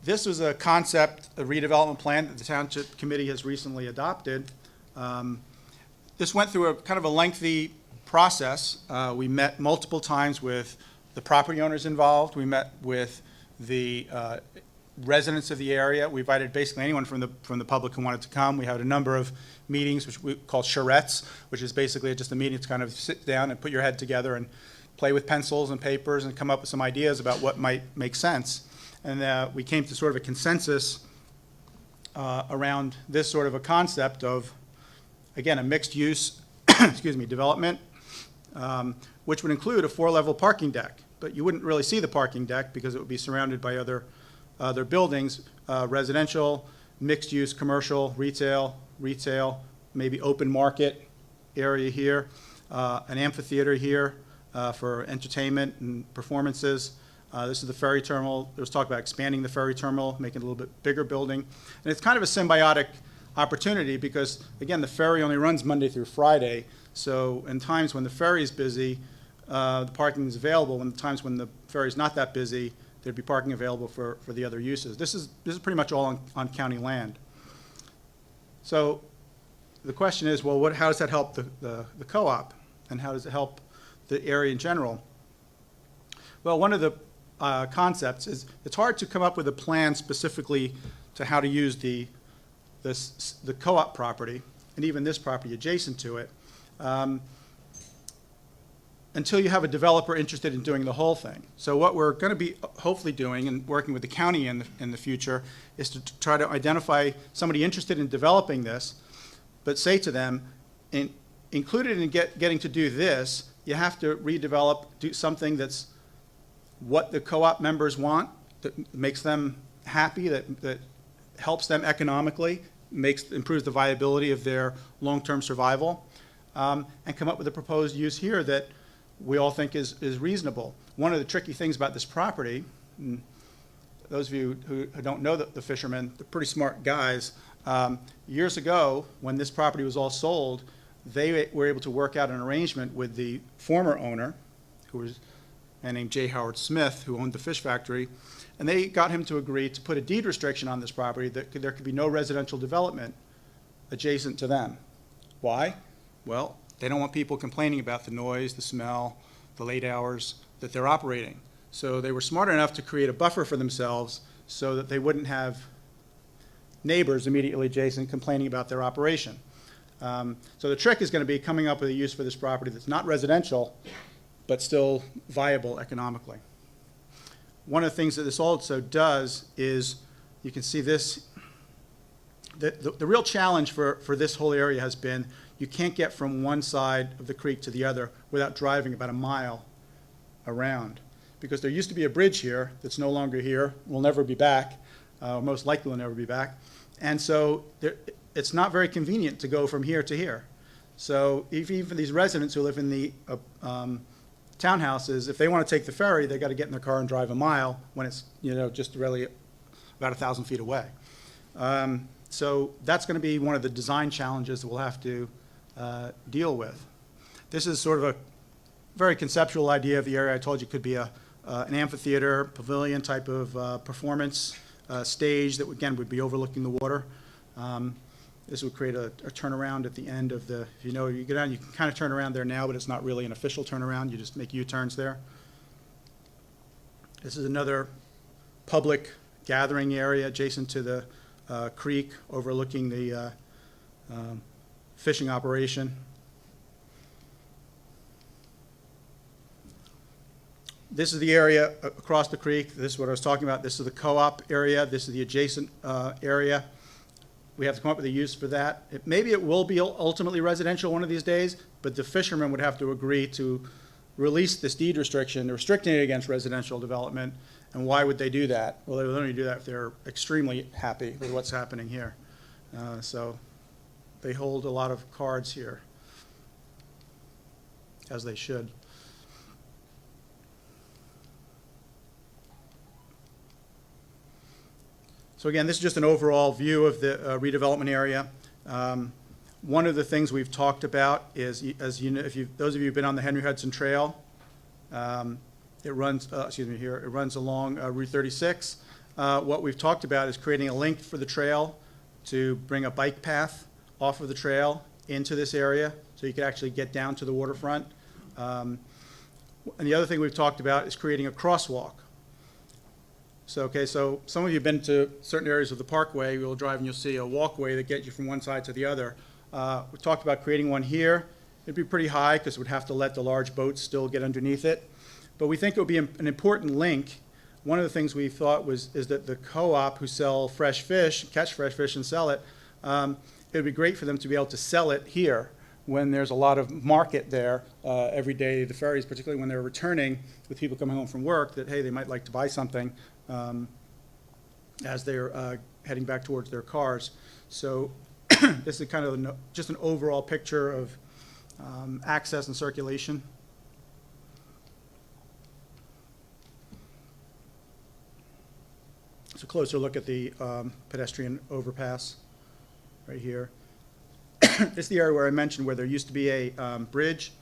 This was a concept, a redevelopment plan that the Township Committee has recently adopted. This went through a kind of a lengthy process. We met multiple times with the property owners involved. We met with the residents of the area. We invited basically anyone from the public who wanted to come. We had a number of meetings, which we call charrettes, which is basically just a meeting to kind of sit down and put your head together and play with pencils and papers and come up with some ideas about what might make sense. And we came to sort of a consensus around this sort of a concept of, again, a mixed-use development, which would include a 4-level parking deck. But you wouldn't really see the parking deck because it would be surrounded by other buildings, residential, mixed-use, commercial, retail, maybe open market area here, an amphitheater here for entertainment and performances. This is the ferry terminal. There was talk about expanding the ferry terminal, making it a little bit bigger building. And it's kind of a symbiotic opportunity because, again, the ferry only runs Monday through Friday. So in times when the ferry is busy, the parking is available. In times when the ferry is not that busy, there'd be parking available for the other uses. This is pretty much all on county land. So the question is, well, how does that help the co-op? And how does it help the area in general? Well, one of the concepts is it's hard to come up with a plan specifically to how to use the co-op property, and even this property adjacent to it, until you have a developer interested in doing the whole thing. So what we're going to be hopefully doing and working with the county in the future is to try to identify somebody interested in developing this, but say to them, included in getting to do this, you have to do something that's what the co-op members want, that makes them happy, that helps them economically, improves the viability of their long-term survival, and come up with a proposed use here that we all think is reasonable. One of the tricky things about this property, and those of you who don't know the fishermen, they're pretty smart guys. Years ago, when this property was all sold, they were able to work out an arrangement with the former owner, who was a man named J. Howard Smith, who owned the fish factory, and they got him to agree to put a deed restriction on this property that there could be no residential development adjacent to them. Why? Well, they don't want people complaining about the noise, the smell, the late hours that they're operating. So they were smart enough to create a buffer for themselves so that they wouldn't have neighbors immediately adjacent complaining about their operation. So the trick is going to be coming up with a use for this property that's not residential, but still viable economically. One of the things that this also does is, you can see this, the real challenge for this whole area has been you can't get from one side of the creek to the other without driving about a mile around. Because there used to be a bridge here that's no longer here, will never be back, most likely will never be back. And so it's not very convenient to go from here to here. So even for these residents who live in the townhouses, if they want to take the ferry, they've got to get in their car and drive a mile when it's, just really about 1,000 feet away. So that's going to be one of the design challenges that we'll have to deal with. This is sort of a very conceptual idea of the area. I told you could be an amphitheater, pavilion type of performance stage that, again, would be overlooking the water. This would create a turnaround at the end of the, if you go down, you can kind of turn around there now, but it's not really an official turnaround. You just make U-turns there. This is another public gathering area adjacent to the creek overlooking the fishing operation. This is the area across the creek. This is what I was talking about. This is the co-op area. This is the adjacent area. We have to come up with a use for that. Maybe it will be ultimately residential one of these days, but the fishermen would have to agree to release this deed restriction, restricting it against residential development. And why would they do that? Well, they would only do that if they're extremely happy with what's happening here. So they hold a lot of cards here, as they should. So again, this is just an overall view of the redevelopment area. One of the things we've talked about is, as you know, those of you who've been on the Henry Hudson Trail, it runs, it runs along Route 36. What we've talked about is creating a link for the trail to bring a bike path off of the trail into this area, so you could actually get down to the waterfront. And the other thing we've talked about is creating a crosswalk. So some of you have been to certain areas of the parkway. You'll drive and you'll see a walkway that gets you from one side to the other. We talked about creating one here. It'd be pretty high because we'd have to let the large boats still get underneath it. But we think it would be an important link. One of the things we thought is that the co-op who sell fresh fish, catch fresh fish and sell it, it would be great for them to be able to sell it here when there's a lot of market there every day. The ferries, particularly when they're returning with people coming home from work, that, hey, they might like to buy something as they're heading back towards their cars. So this is kind of just an overall picture of access and circulation. It's a closer look at the pedestrian overpass right here. This is the area where I mentioned where there used to be a bridge.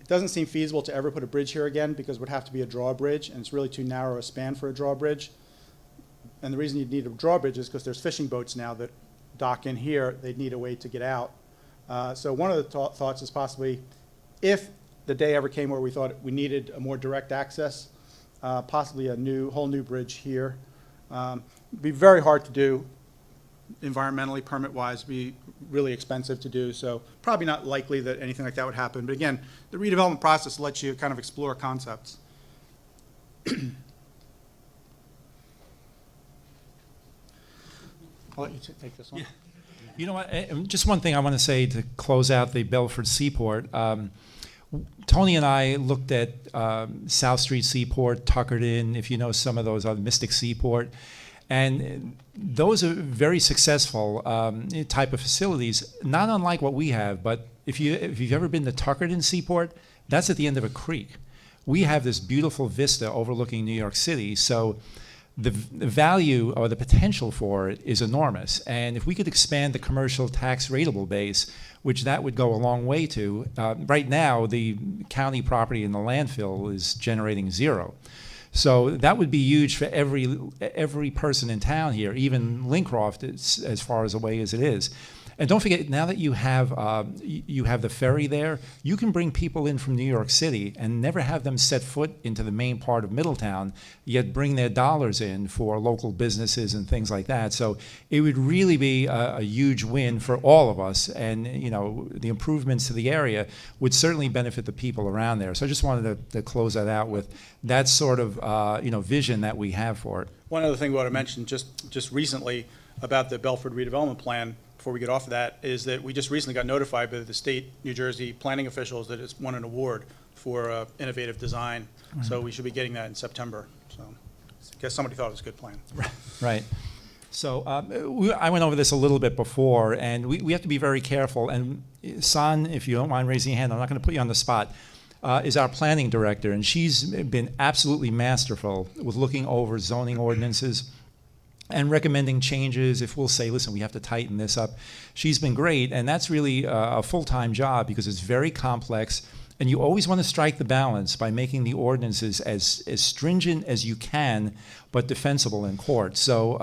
It doesn't seem feasible to ever put a bridge here again because it would have to be a drawbridge, and it's really too narrow a span for a drawbridge. And the reason you'd need a drawbridge is because there's fishing boats now that dock in here. They'd need a way to get out. So one of the thoughts is possibly, if the day ever came where we thought we needed a more direct access, possibly a whole new bridge here. It'd be very hard to do environmentally, permit-wise, be really expensive to do, so probably not likely that anything like that would happen. But again, the redevelopment process lets you kind of explore concepts. I'll let you take this one. Yeah. You know what, just one thing I want to say to close out the Belford Seaport. Tony and I looked at South Street Seaport, Tuckerton, if you know some of those, Mystic Seaport, and those are very successful type of facilities, not unlike what we have. But if you've ever been to Tuckerton Seaport, that's at the end of a creek. We have this beautiful vista overlooking New York City, so the value or the potential for it is enormous. And if we could expand the commercial tax rateable base, which that would go a long way to, right now the county property in the landfill is generating zero. So that would be huge for every person in town here, even Lincroft, as far as away as it is. And don't forget, now that you have the ferry there, you can bring people in from New York City and never have them set foot into the main part of Middletown, yet bring their dollars in for local businesses and things like that. So it would really be a huge win for all of us, and the improvements to the area would certainly benefit the people around there. So I just wanted to close that out with that sort of vision that we have for it. One other thing I want to mention just recently about the Belford redevelopment plan, before we get off of that, is that we just recently got notified by the state New Jersey planning officials that it's won an award for innovative design. So we should be getting that in September. So I guess somebody thought it was a good plan. Right. So I went over this a little bit before, and we have to be very careful. And San, if you don't mind raising your hand, I'm not going to put you on the spot, is our planning director, and she's been absolutely masterful with looking over zoning ordinances and recommending changes. If we'll say, listen, we have to tighten this up, she's been great, and that's really a full-time job because it's very complex. And you always want to strike the balance by making the ordinances as stringent as you can, but defensible in court. So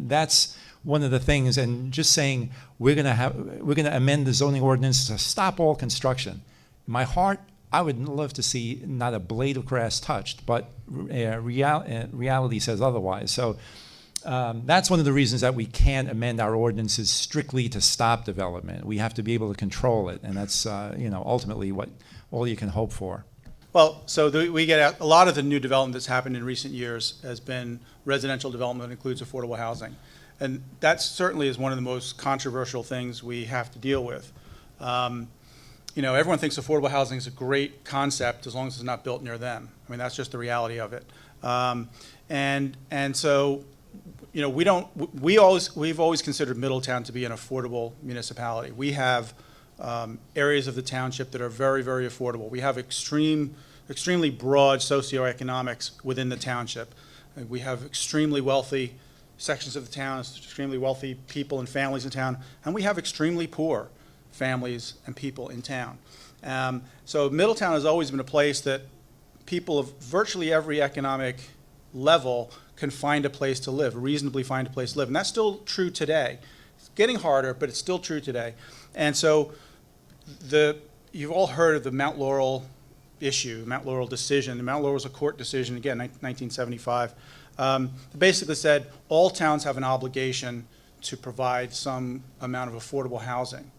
that's one of the things. And just saying we're going to amend the zoning ordinance to stop all construction. In my heart, I would love to see not a blade of grass touched, but reality says otherwise. So that's one of the reasons that we can't amend our ordinances strictly to stop development. We have to be able to control it, and that's ultimately what all you can hope for. Well, so we get a lot of the new development that's happened in recent years has been residential development that includes affordable housing. And that certainly is one of the most controversial things we have to deal with. Everyone thinks affordable housing is a great concept as long as it's not built near them. I mean, that's just the reality of it. And so, we've always considered Middletown to be an affordable municipality. We have areas of the township that are very, very affordable. We have extremely broad socioeconomics within the township. We have extremely wealthy sections of the town, extremely wealthy people and families in town, and we have extremely poor families and people in town. So Middletown has always been a place that people of virtually every economic level can find a place to live, reasonably find a place to live. And that's still true today. It's getting harder, but it's still true today. And so you've all heard of the Mount Laurel issue, Mount Laurel decision. The Mount Laurel was a court decision, again, 1975. Basically said all towns have an obligation to provide some amount of affordable housing.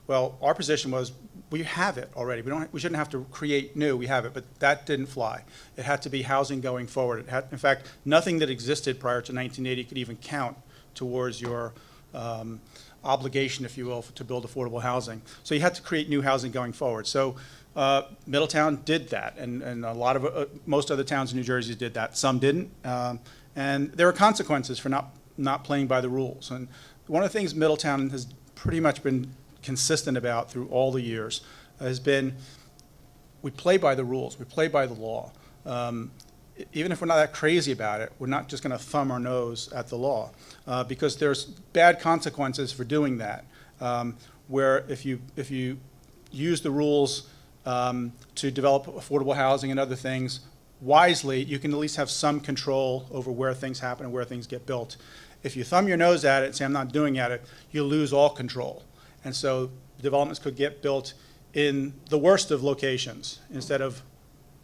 Well, our position was we have it already. We shouldn't have to create new. We have it, but that didn't fly. It had to be housing going forward. In fact, nothing that existed prior to 1980 could even count towards your obligation, if you will, to build affordable housing. So you had to create new housing going forward. So Middletown did that, and a lot of most other towns in New Jersey did that. Some didn't, and there are consequences for not playing by the rules. And one of the things Middletown has pretty much been consistent about through all the years has been we play by the rules, we play by the law. Even if we're not that crazy about it, we're not just going to thumb our nose at the law because there's bad consequences for doing that. Where if you use the rules to develop affordable housing and other things wisely, you can at least have some control over where things happen and where things get built. If you thumb your nose at it and say, I'm not doing it, you lose all control. And so developments could get built in the worst of locations instead of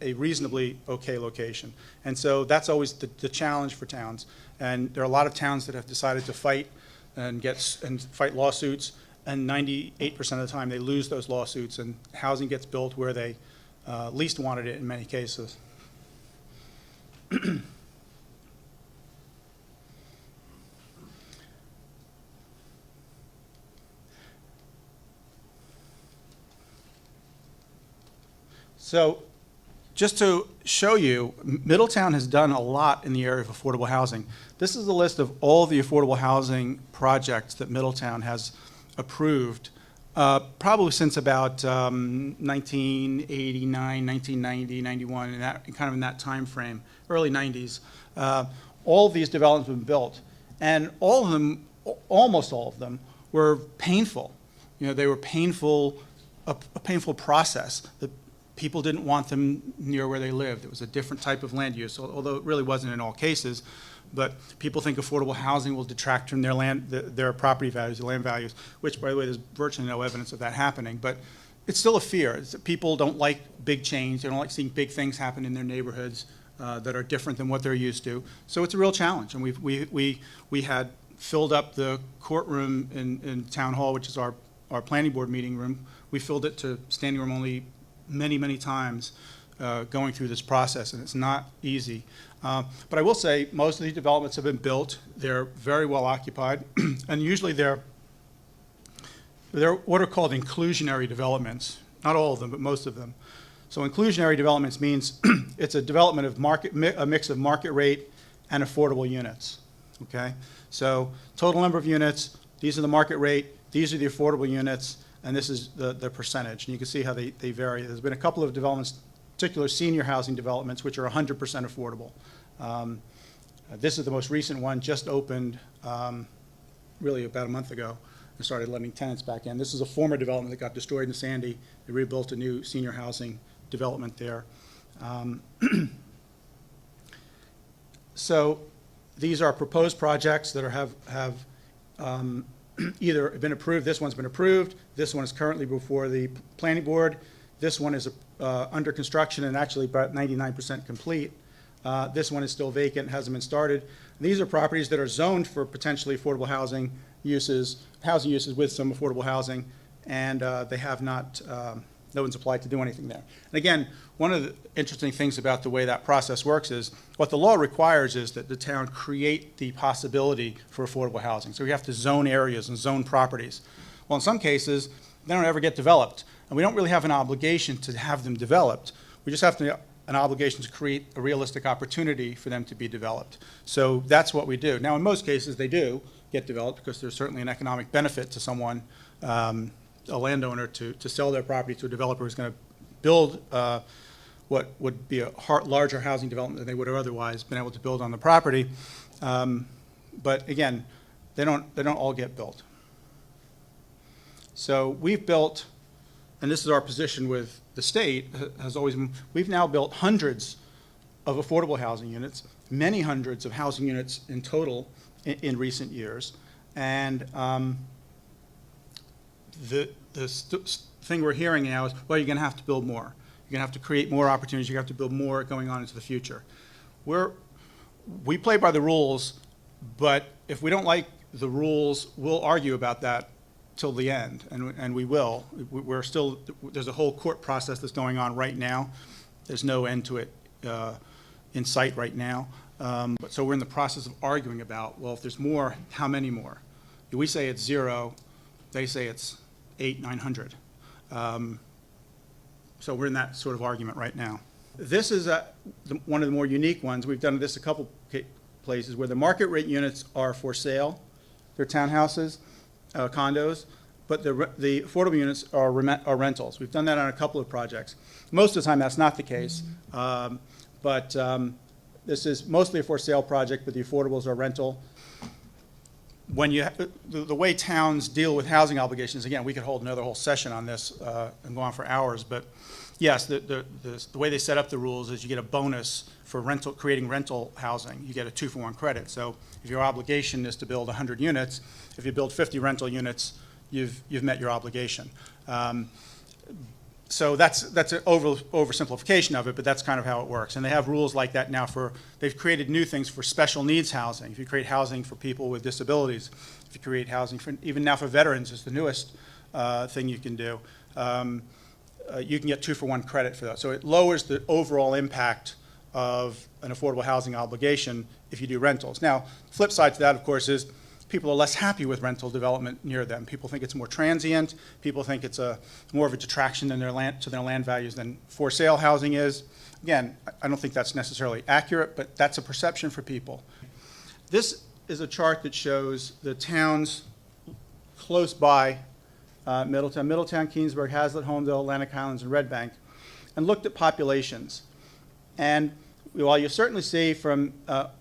a reasonably okay location. And so that's always the challenge for towns. And there are a lot of towns that have decided to fight and fight lawsuits, and 98% of the time they lose those lawsuits and housing gets built where they least wanted it in many cases. So just to show you, Middletown has done a lot in the area of affordable housing. This is a list of all the affordable housing projects that Middletown has approved, probably since about 1989, 1990, 91, kind of in that time frame, early 90s. All of these developments have been built, and all of them, almost all of them, were painful. They were painful, a painful process. People didn't want them near where they lived. It was a different type of land use, although it really wasn't in all cases. But people think affordable housing will detract from their property values, their land values, which, by the way, there's virtually no evidence of that happening. But it's still a fear. People don't like big change. They don't like seeing big things happen in their neighborhoods that are different than what they're used to. So it's a real challenge. And we had filled up the courtroom in Town Hall, which is our planning board meeting room. We filled it to standing room only many, many times going through this process, and it's not easy. But I will say most of these developments have been built. They're very well occupied, and usually they're what are called inclusionary developments. Not all of them, but most of them. So inclusionary developments means it's a development of a mix of market rate and affordable units, okay? So total number of units, these are the market rate, these are the affordable units, and this is the percentage. And you can see how they vary. There's been a couple of developments, particular senior housing developments, which are 100% affordable. This is the most recent one, just opened really about a month ago and started letting tenants back in. This is a former development that got destroyed in Sandy. They rebuilt a new senior housing development there. So these are proposed projects that have either been approved. This one's been approved. This one is currently before the planning board. This one is under construction and actually about 99% complete. This one is still vacant, hasn't been started. These are properties that are zoned for potentially affordable housing uses with some affordable housing, and they have not, no one's applied to do anything there. And again, one of the interesting things about the way that process works is what the law requires is that the town create the possibility for affordable housing. So we have to zone areas and zone properties. Well, in some cases, they don't ever get developed, and we don't really have an obligation to have them developed. We just have an obligation to create a realistic opportunity for them to be developed. So that's what we do. Now, in most cases, they do get developed because there's certainly an economic benefit to someone, a landowner, to sell their property to a developer who's going to build what would be a larger housing development than they would have otherwise been able to build on the property. But again, they don't all get built. So we've built, and this is our position with the state, has always been, we've now built hundreds of affordable housing units, many hundreds of housing units in total in recent years. And the thing we're hearing now is, well, you're going to have to build more. You're going to have to create more opportunities. You're going to have to build more going on into the future. We play by the rules, but if we don't like the rules, we'll argue about that till the end, and we will. We're still, there's a whole court process that's going on right now. There's no end to it in sight right now. But so we're in the process of arguing about, well, if there's more, how many more? We say it's 0, they say it's 800, 900. So we're in that sort of argument right now. This is one of the more unique ones. We've done this a couple places where the market rate units are for sale. They're townhouses, condos, but the affordable units are rentals. We've done that on a couple of projects. Most of the time that's not the case, but this is mostly a for sale project, but the affordables are rental. When you the way towns deal with housing obligations, again, we could hold another whole session on this and go on for hours, but yes, the way they set up the rules is you get a bonus for creating rental housing. You get a 2-for-1 credit. So if your obligation is to build 100 units, if you build 50 rental units, you've met your obligation. So that's an oversimplification of it, but that's kind of how it works. And they have rules like that now they've created new things for special needs housing. If you create housing for people with disabilities, if you create housing even now for veterans is the newest thing you can do. You can get 2-for-1 credit for that. So it lowers the overall impact of an affordable housing obligation if you do rentals. Now, flip side to that, of course, is people are less happy with rental development near them. People think it's more transient. People think it's more of a detraction to their land values than for sale housing is. Again, I don't think that's necessarily accurate, but that's a perception for people. This is a chart that shows the towns close by Middletown, Keansburg, Hazlet, Homedale, Atlantic Highlands, and Red Bank, and looked at populations. And while you certainly see from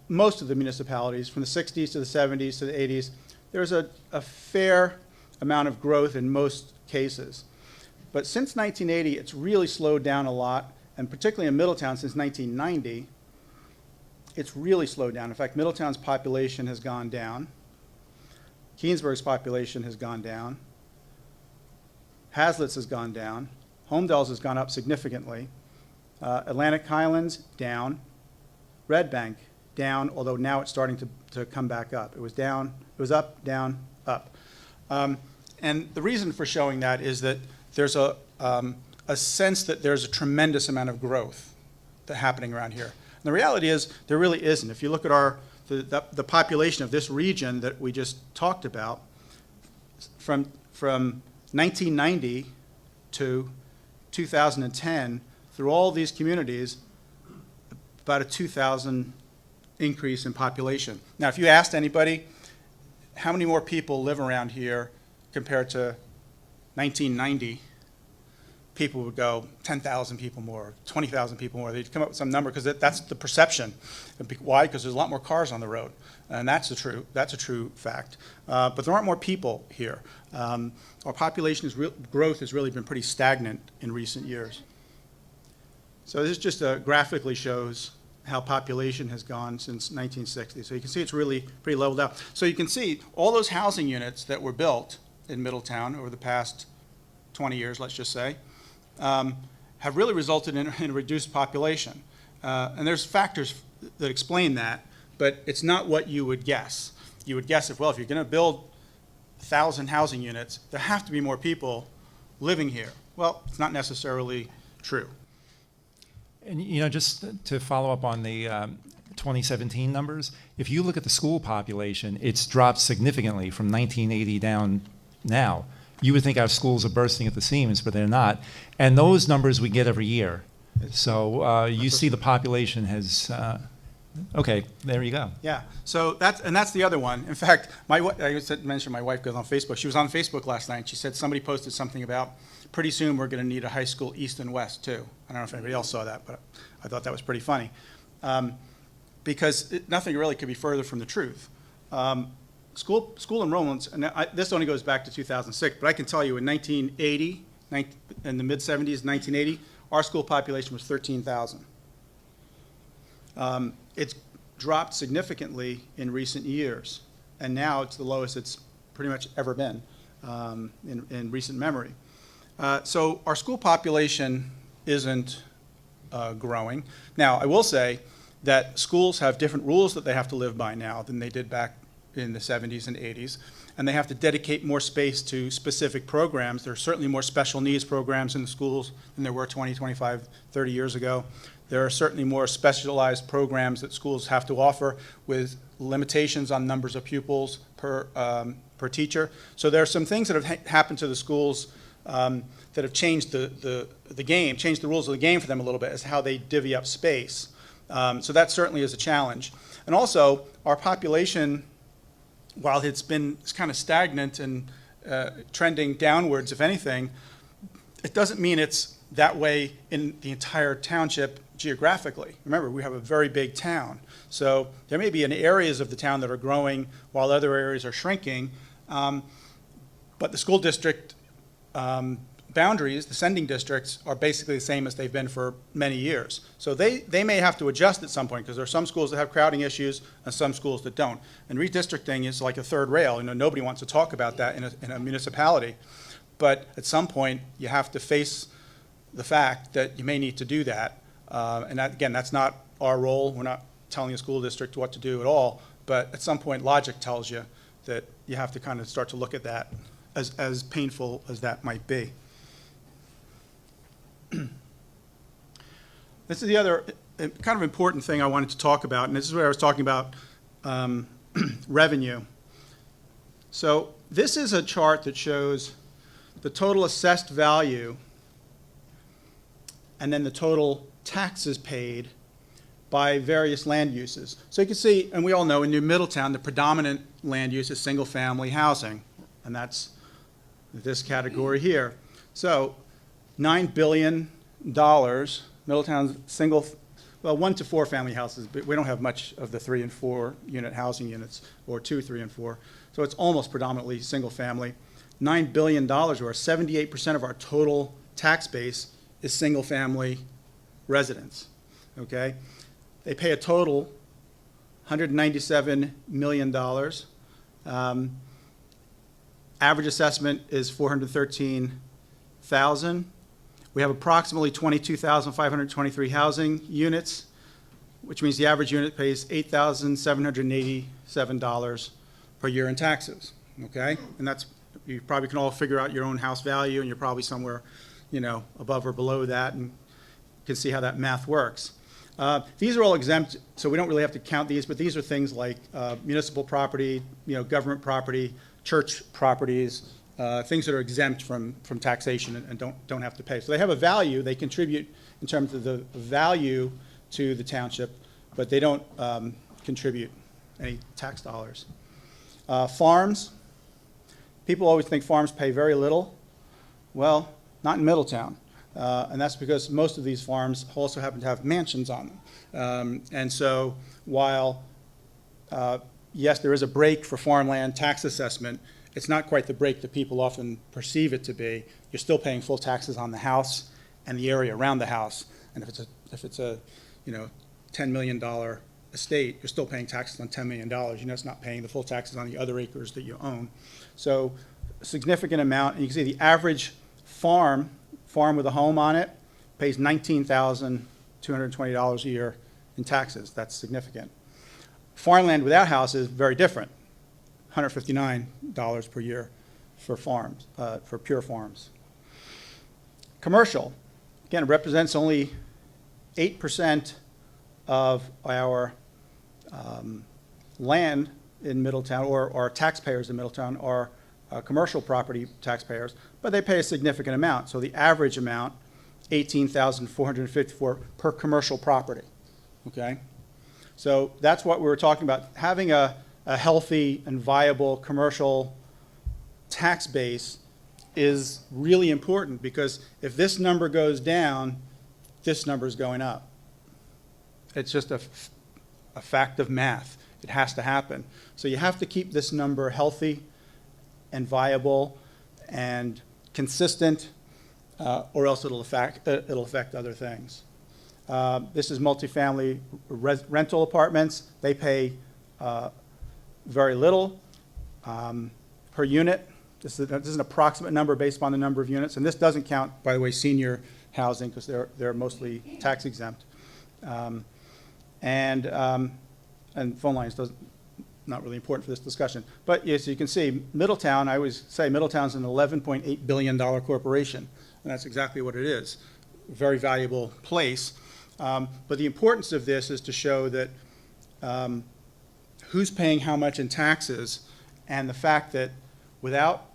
most of the municipalities, from the 60s to the 70s to the 80s, there's a fair amount of growth in most cases. But since 1980, it's really slowed down a lot, and particularly in Middletown since 1990, it's really slowed down. In fact, Middletown's population has gone down. Keansburg's population has gone down. Hazlitt's has gone down. Homedale's has gone up significantly. Atlantic Highlands, down. Red Bank, down, although now it's starting to come back up. It was down, it was up, down, up. And the reason for showing that is that there's a sense that there's a tremendous amount of growth happening around here. And the reality is there really isn't. If you look at the population of this region that we just talked about, from 1990 to 2010, through all these communities, about a 2,000 increase in population. Now, if you asked anybody, how many more people live around here compared to 1990, people would go 10,000 people more, 20,000 people more. They'd come up with some number because that's the perception. Why? Because there's a lot more cars on the road, and that's a true fact. But there aren't more people here. Our population growth has really been pretty stagnant in recent years. So this just graphically shows how population has gone since 1960. So you can see it's really pretty leveled out. So you can see all those housing units that were built in Middletown over the past 20 years, let's just say, have really resulted in a reduced population. And there's factors that explain that, but it's not what you would guess. You would guess if you're going to build 1,000 housing units, there have to be more people living here. Well, it's not necessarily true. And just to follow up on the 2017 numbers, if you look at the school population, it's dropped significantly from 1980 down now. You would think our schools are bursting at the seams, but they're not. And those numbers we get every year. So you see the population has, okay, there you go. Yeah, so that's the other one. In fact, I mentioned my wife goes on Facebook. She was on Facebook last night. She said somebody posted something about pretty soon we're going to need a high school east and west too. I don't know if anybody else saw that, but I thought that was pretty funny. Because nothing really could be further from the truth. School enrollments, and this only goes back to 2006, but I can tell you in 1980, in the mid-70s, 1980, our school population was 13,000. It's dropped significantly in recent years, and now it's the lowest it's pretty much ever been in recent memory. So our school population isn't growing. Now, I will say that schools have different rules that they have to live by now than they did back in the 70s and 80s, and they have to dedicate more space to specific programs. There are certainly more special needs programs in the schools than there were 20, 25, 30 years ago. There are certainly more specialized programs that schools have to offer with limitations on numbers of pupils per teacher. So there are some things that have happened to the schools that have changed the game, changed the rules of the game for them a little bit as to how they divvy up space. So that certainly is a challenge. And also, our population, while it's been kind of stagnant and trending downwards, if anything, it doesn't mean it's that way in the entire township geographically. Remember, we have a very big town. So there may be in areas of the town that are growing while other areas are shrinking. But the school district boundaries, the sending districts, are basically the same as they've been for many years. So they may have to adjust at some point because there are some schools that have crowding issues and some schools that don't. And redistricting is like a third rail. Nobody wants to talk about that in a municipality. But at some point, you have to face the fact that you may need to do that. And that, again, that's not our role. We're not telling a school district what to do at all. But at some point, logic tells you that you have to kind of start to look at that, as painful as that might be. This is the other kind of important thing I wanted to talk about, and this is where I was talking about revenue. So this is a chart that shows the total assessed value and then the total taxes paid by various land uses. So you can see, and we all know in New Middletown, the predominant land use is single-family housing, and that's this category here. So $9 billion, Middletown's 1 to 4 family houses, but we don't have much of the 3 and 4 unit housing units, or 2, 3, and 4. So it's almost predominantly single family. $9 billion, or 78% of our total tax base, is single family residents, okay? They pay a total $197 million. Average assessment is $413,000. We have approximately 22,523 housing units, which means the average unit pays $8,787 per year in taxes, okay? And that's, you probably can all figure out your own house value, and you're probably somewhere, above or below that, and you can see how that math works. These are all exempt, so we don't really have to count these, but these are things like municipal property, government property, church properties, things that are exempt from taxation and don't have to pay. So they have a value, they contribute in terms of the value to the township, but they don't contribute any tax dollars. Farms, people always think farms pay very little. Well, not in Middletown. And that's because most of these farms also happen to have mansions on them. And so while, yes, there is a break for farmland tax assessment, it's not quite the break that people often perceive it to be. You're still paying full taxes on the house and the area around the house. And if it's a $10 million estate, you're still paying taxes on $10 million. It's not paying the full taxes on the other acres that you own. So a significant amount, and you can see the average farm with a home on it pays $19,220 a year in taxes. That's significant. Farmland without houses, very different. $159 per year for farms, for pure farms. Commercial, again, it represents only 8% of our land in Middletown, or our taxpayers in Middletown are commercial property taxpayers, but they pay a significant amount. So the average amount, $18,454 per commercial property, okay? So that's what we were talking about. Having a healthy and viable commercial tax base is really important, because if this number goes down, this number is going up. It's just a fact of math. It has to happen. So you have to keep this number healthy and viable and consistent, or else it'll affect other things. This is multifamily rental apartments. They pay very little per unit. This is an approximate number based upon the number of units, and this doesn't count, by the way, senior housing, because they're mostly tax exempt. And phone lines not really important for this discussion. But as you can see, Middletown, I always say Middletown's an $11.8 billion corporation, and that's exactly what it is. A very valuable place. But the importance of this is to show that who's paying how much in taxes, and the fact that without,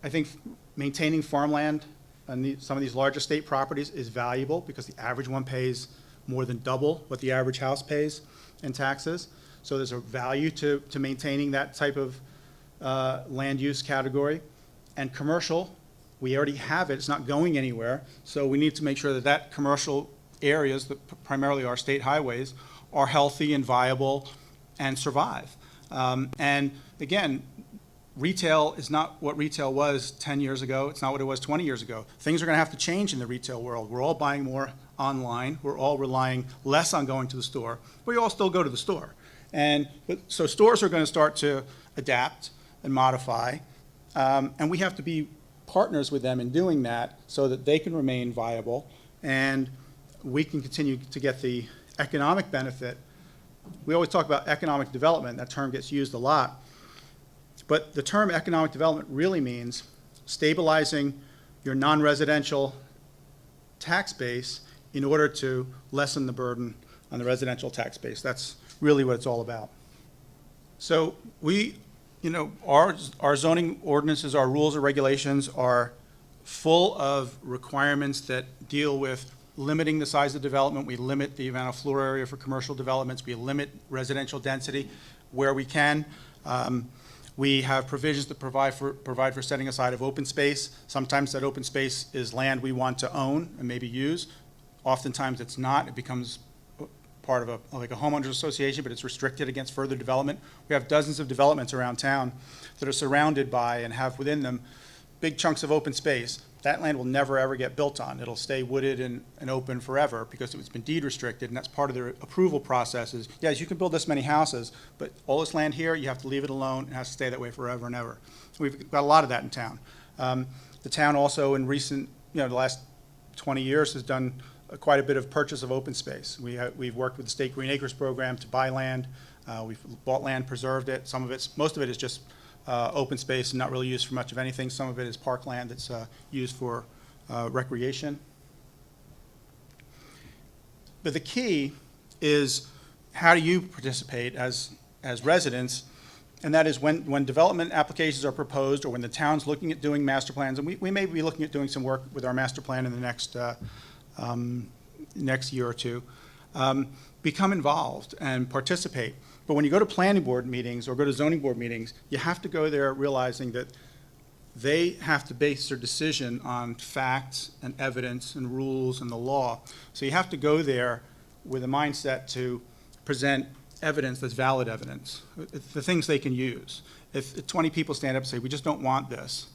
I think, maintaining farmland on some of these large estate properties is valuable, because the average one pays more than double what the average house pays in taxes. So there's a value to maintaining that type of land use category. And commercial, we already have it. It's not going anywhere. So we need to make sure that commercial areas, that primarily our state highways, are healthy and viable and survive. And again, retail is not what retail was 10 years ago. It's not what it was 20 years ago. Things are going to have to change in the retail world. We're all buying more online. We're all relying less on going to the store. But we all still go to the store. So stores are going to start to adapt and modify. And we have to be partners with them in doing that, so that they can remain viable and we can continue to get the economic benefit. We always talk about economic development. That term gets used a lot. But the term economic development really means stabilizing your non-residential tax base in order to lessen the burden on the residential tax base. That's really what it's all about. So our zoning ordinances, our rules or regulations are full of requirements that deal with limiting the size of development. We limit the amount of floor area for commercial developments. We limit residential density where we can. We have provisions that provide for setting aside of open space. Sometimes that open space is land we want to own and maybe use. Oftentimes it's not. It becomes part of like a homeowners association, but it's restricted against further development. We have dozens of developments around town that are surrounded by and have within them big chunks of open space. That land will never ever get built on. It'll stay wooded and open forever because it's been deed restricted, and that's part of their approval process is, yes, you can build this many houses, but all this land here, you have to leave it alone. It has to stay that way forever and ever. We've got a lot of that in town. The town also in recent, the last 20 years has done quite a bit of purchase of open space. We've worked with the State Green Acres Program to buy land. We've bought land, preserved it. Most of it is just open space and not really used for much of anything. Some of it is park land that's used for recreation. But the key is, how do you participate as residents and that is when development applications are proposed or when the town's looking at doing master plans, and we may be looking at doing some work with our master plan in the next year or two, become involved and participate. But when you go to planning board meetings or go to zoning board meetings, you have to go there realizing that they have to base their decision on facts and evidence and rules and the law. So you have to go there with a mindset to present evidence that's valid evidence, the things they can use. If 20 people stand up and say, we just don't want this,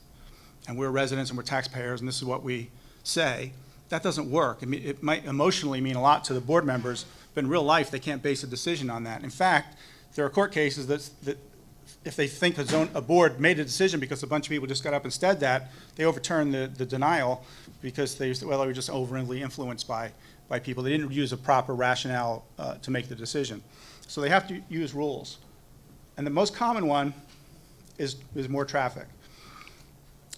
and we're residents and we're taxpayers and this is what we say, that doesn't work. I mean, it might emotionally mean a lot to the board members, but in real life, they can't base a decision on that. In fact, there are court cases that if they think a board made a decision because a bunch of people just got up and said that, they overturn the denial because they were just overly influenced by people. They didn't use a proper rationale to make the decision. So they have to use rules. And the most common one is more traffic.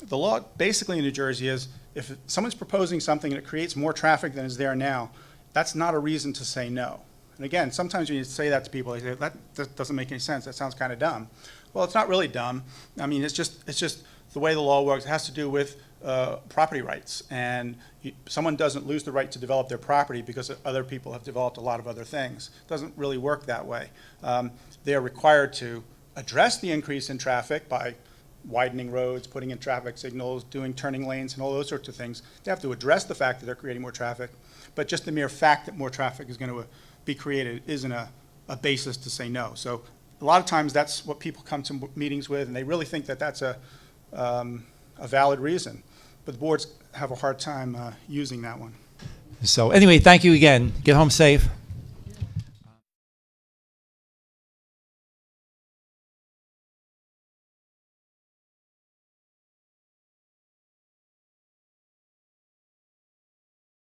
The law basically in New Jersey is if someone's proposing something that creates more traffic than is there now, that's not a reason to say no. And again, sometimes when you say that to people, they say, that doesn't make any sense, that sounds kind of dumb. Well, it's not really dumb. I mean, it's just the way the law works. It has to do with property rights. And someone doesn't lose the right to develop their property because other people have developed a lot of other things. It doesn't really work that way. They're required to address the increase in traffic by widening roads, putting in traffic signals, doing turning lanes, and all those sorts of things. They have to address the fact that they're creating more traffic. But just the mere fact that more traffic is going to be created isn't a basis to say no. So a lot of times that's what people come to meetings with, and they really think that that's a valid reason. But the boards have a hard time using that one. So anyway, thank you again. Get home safe.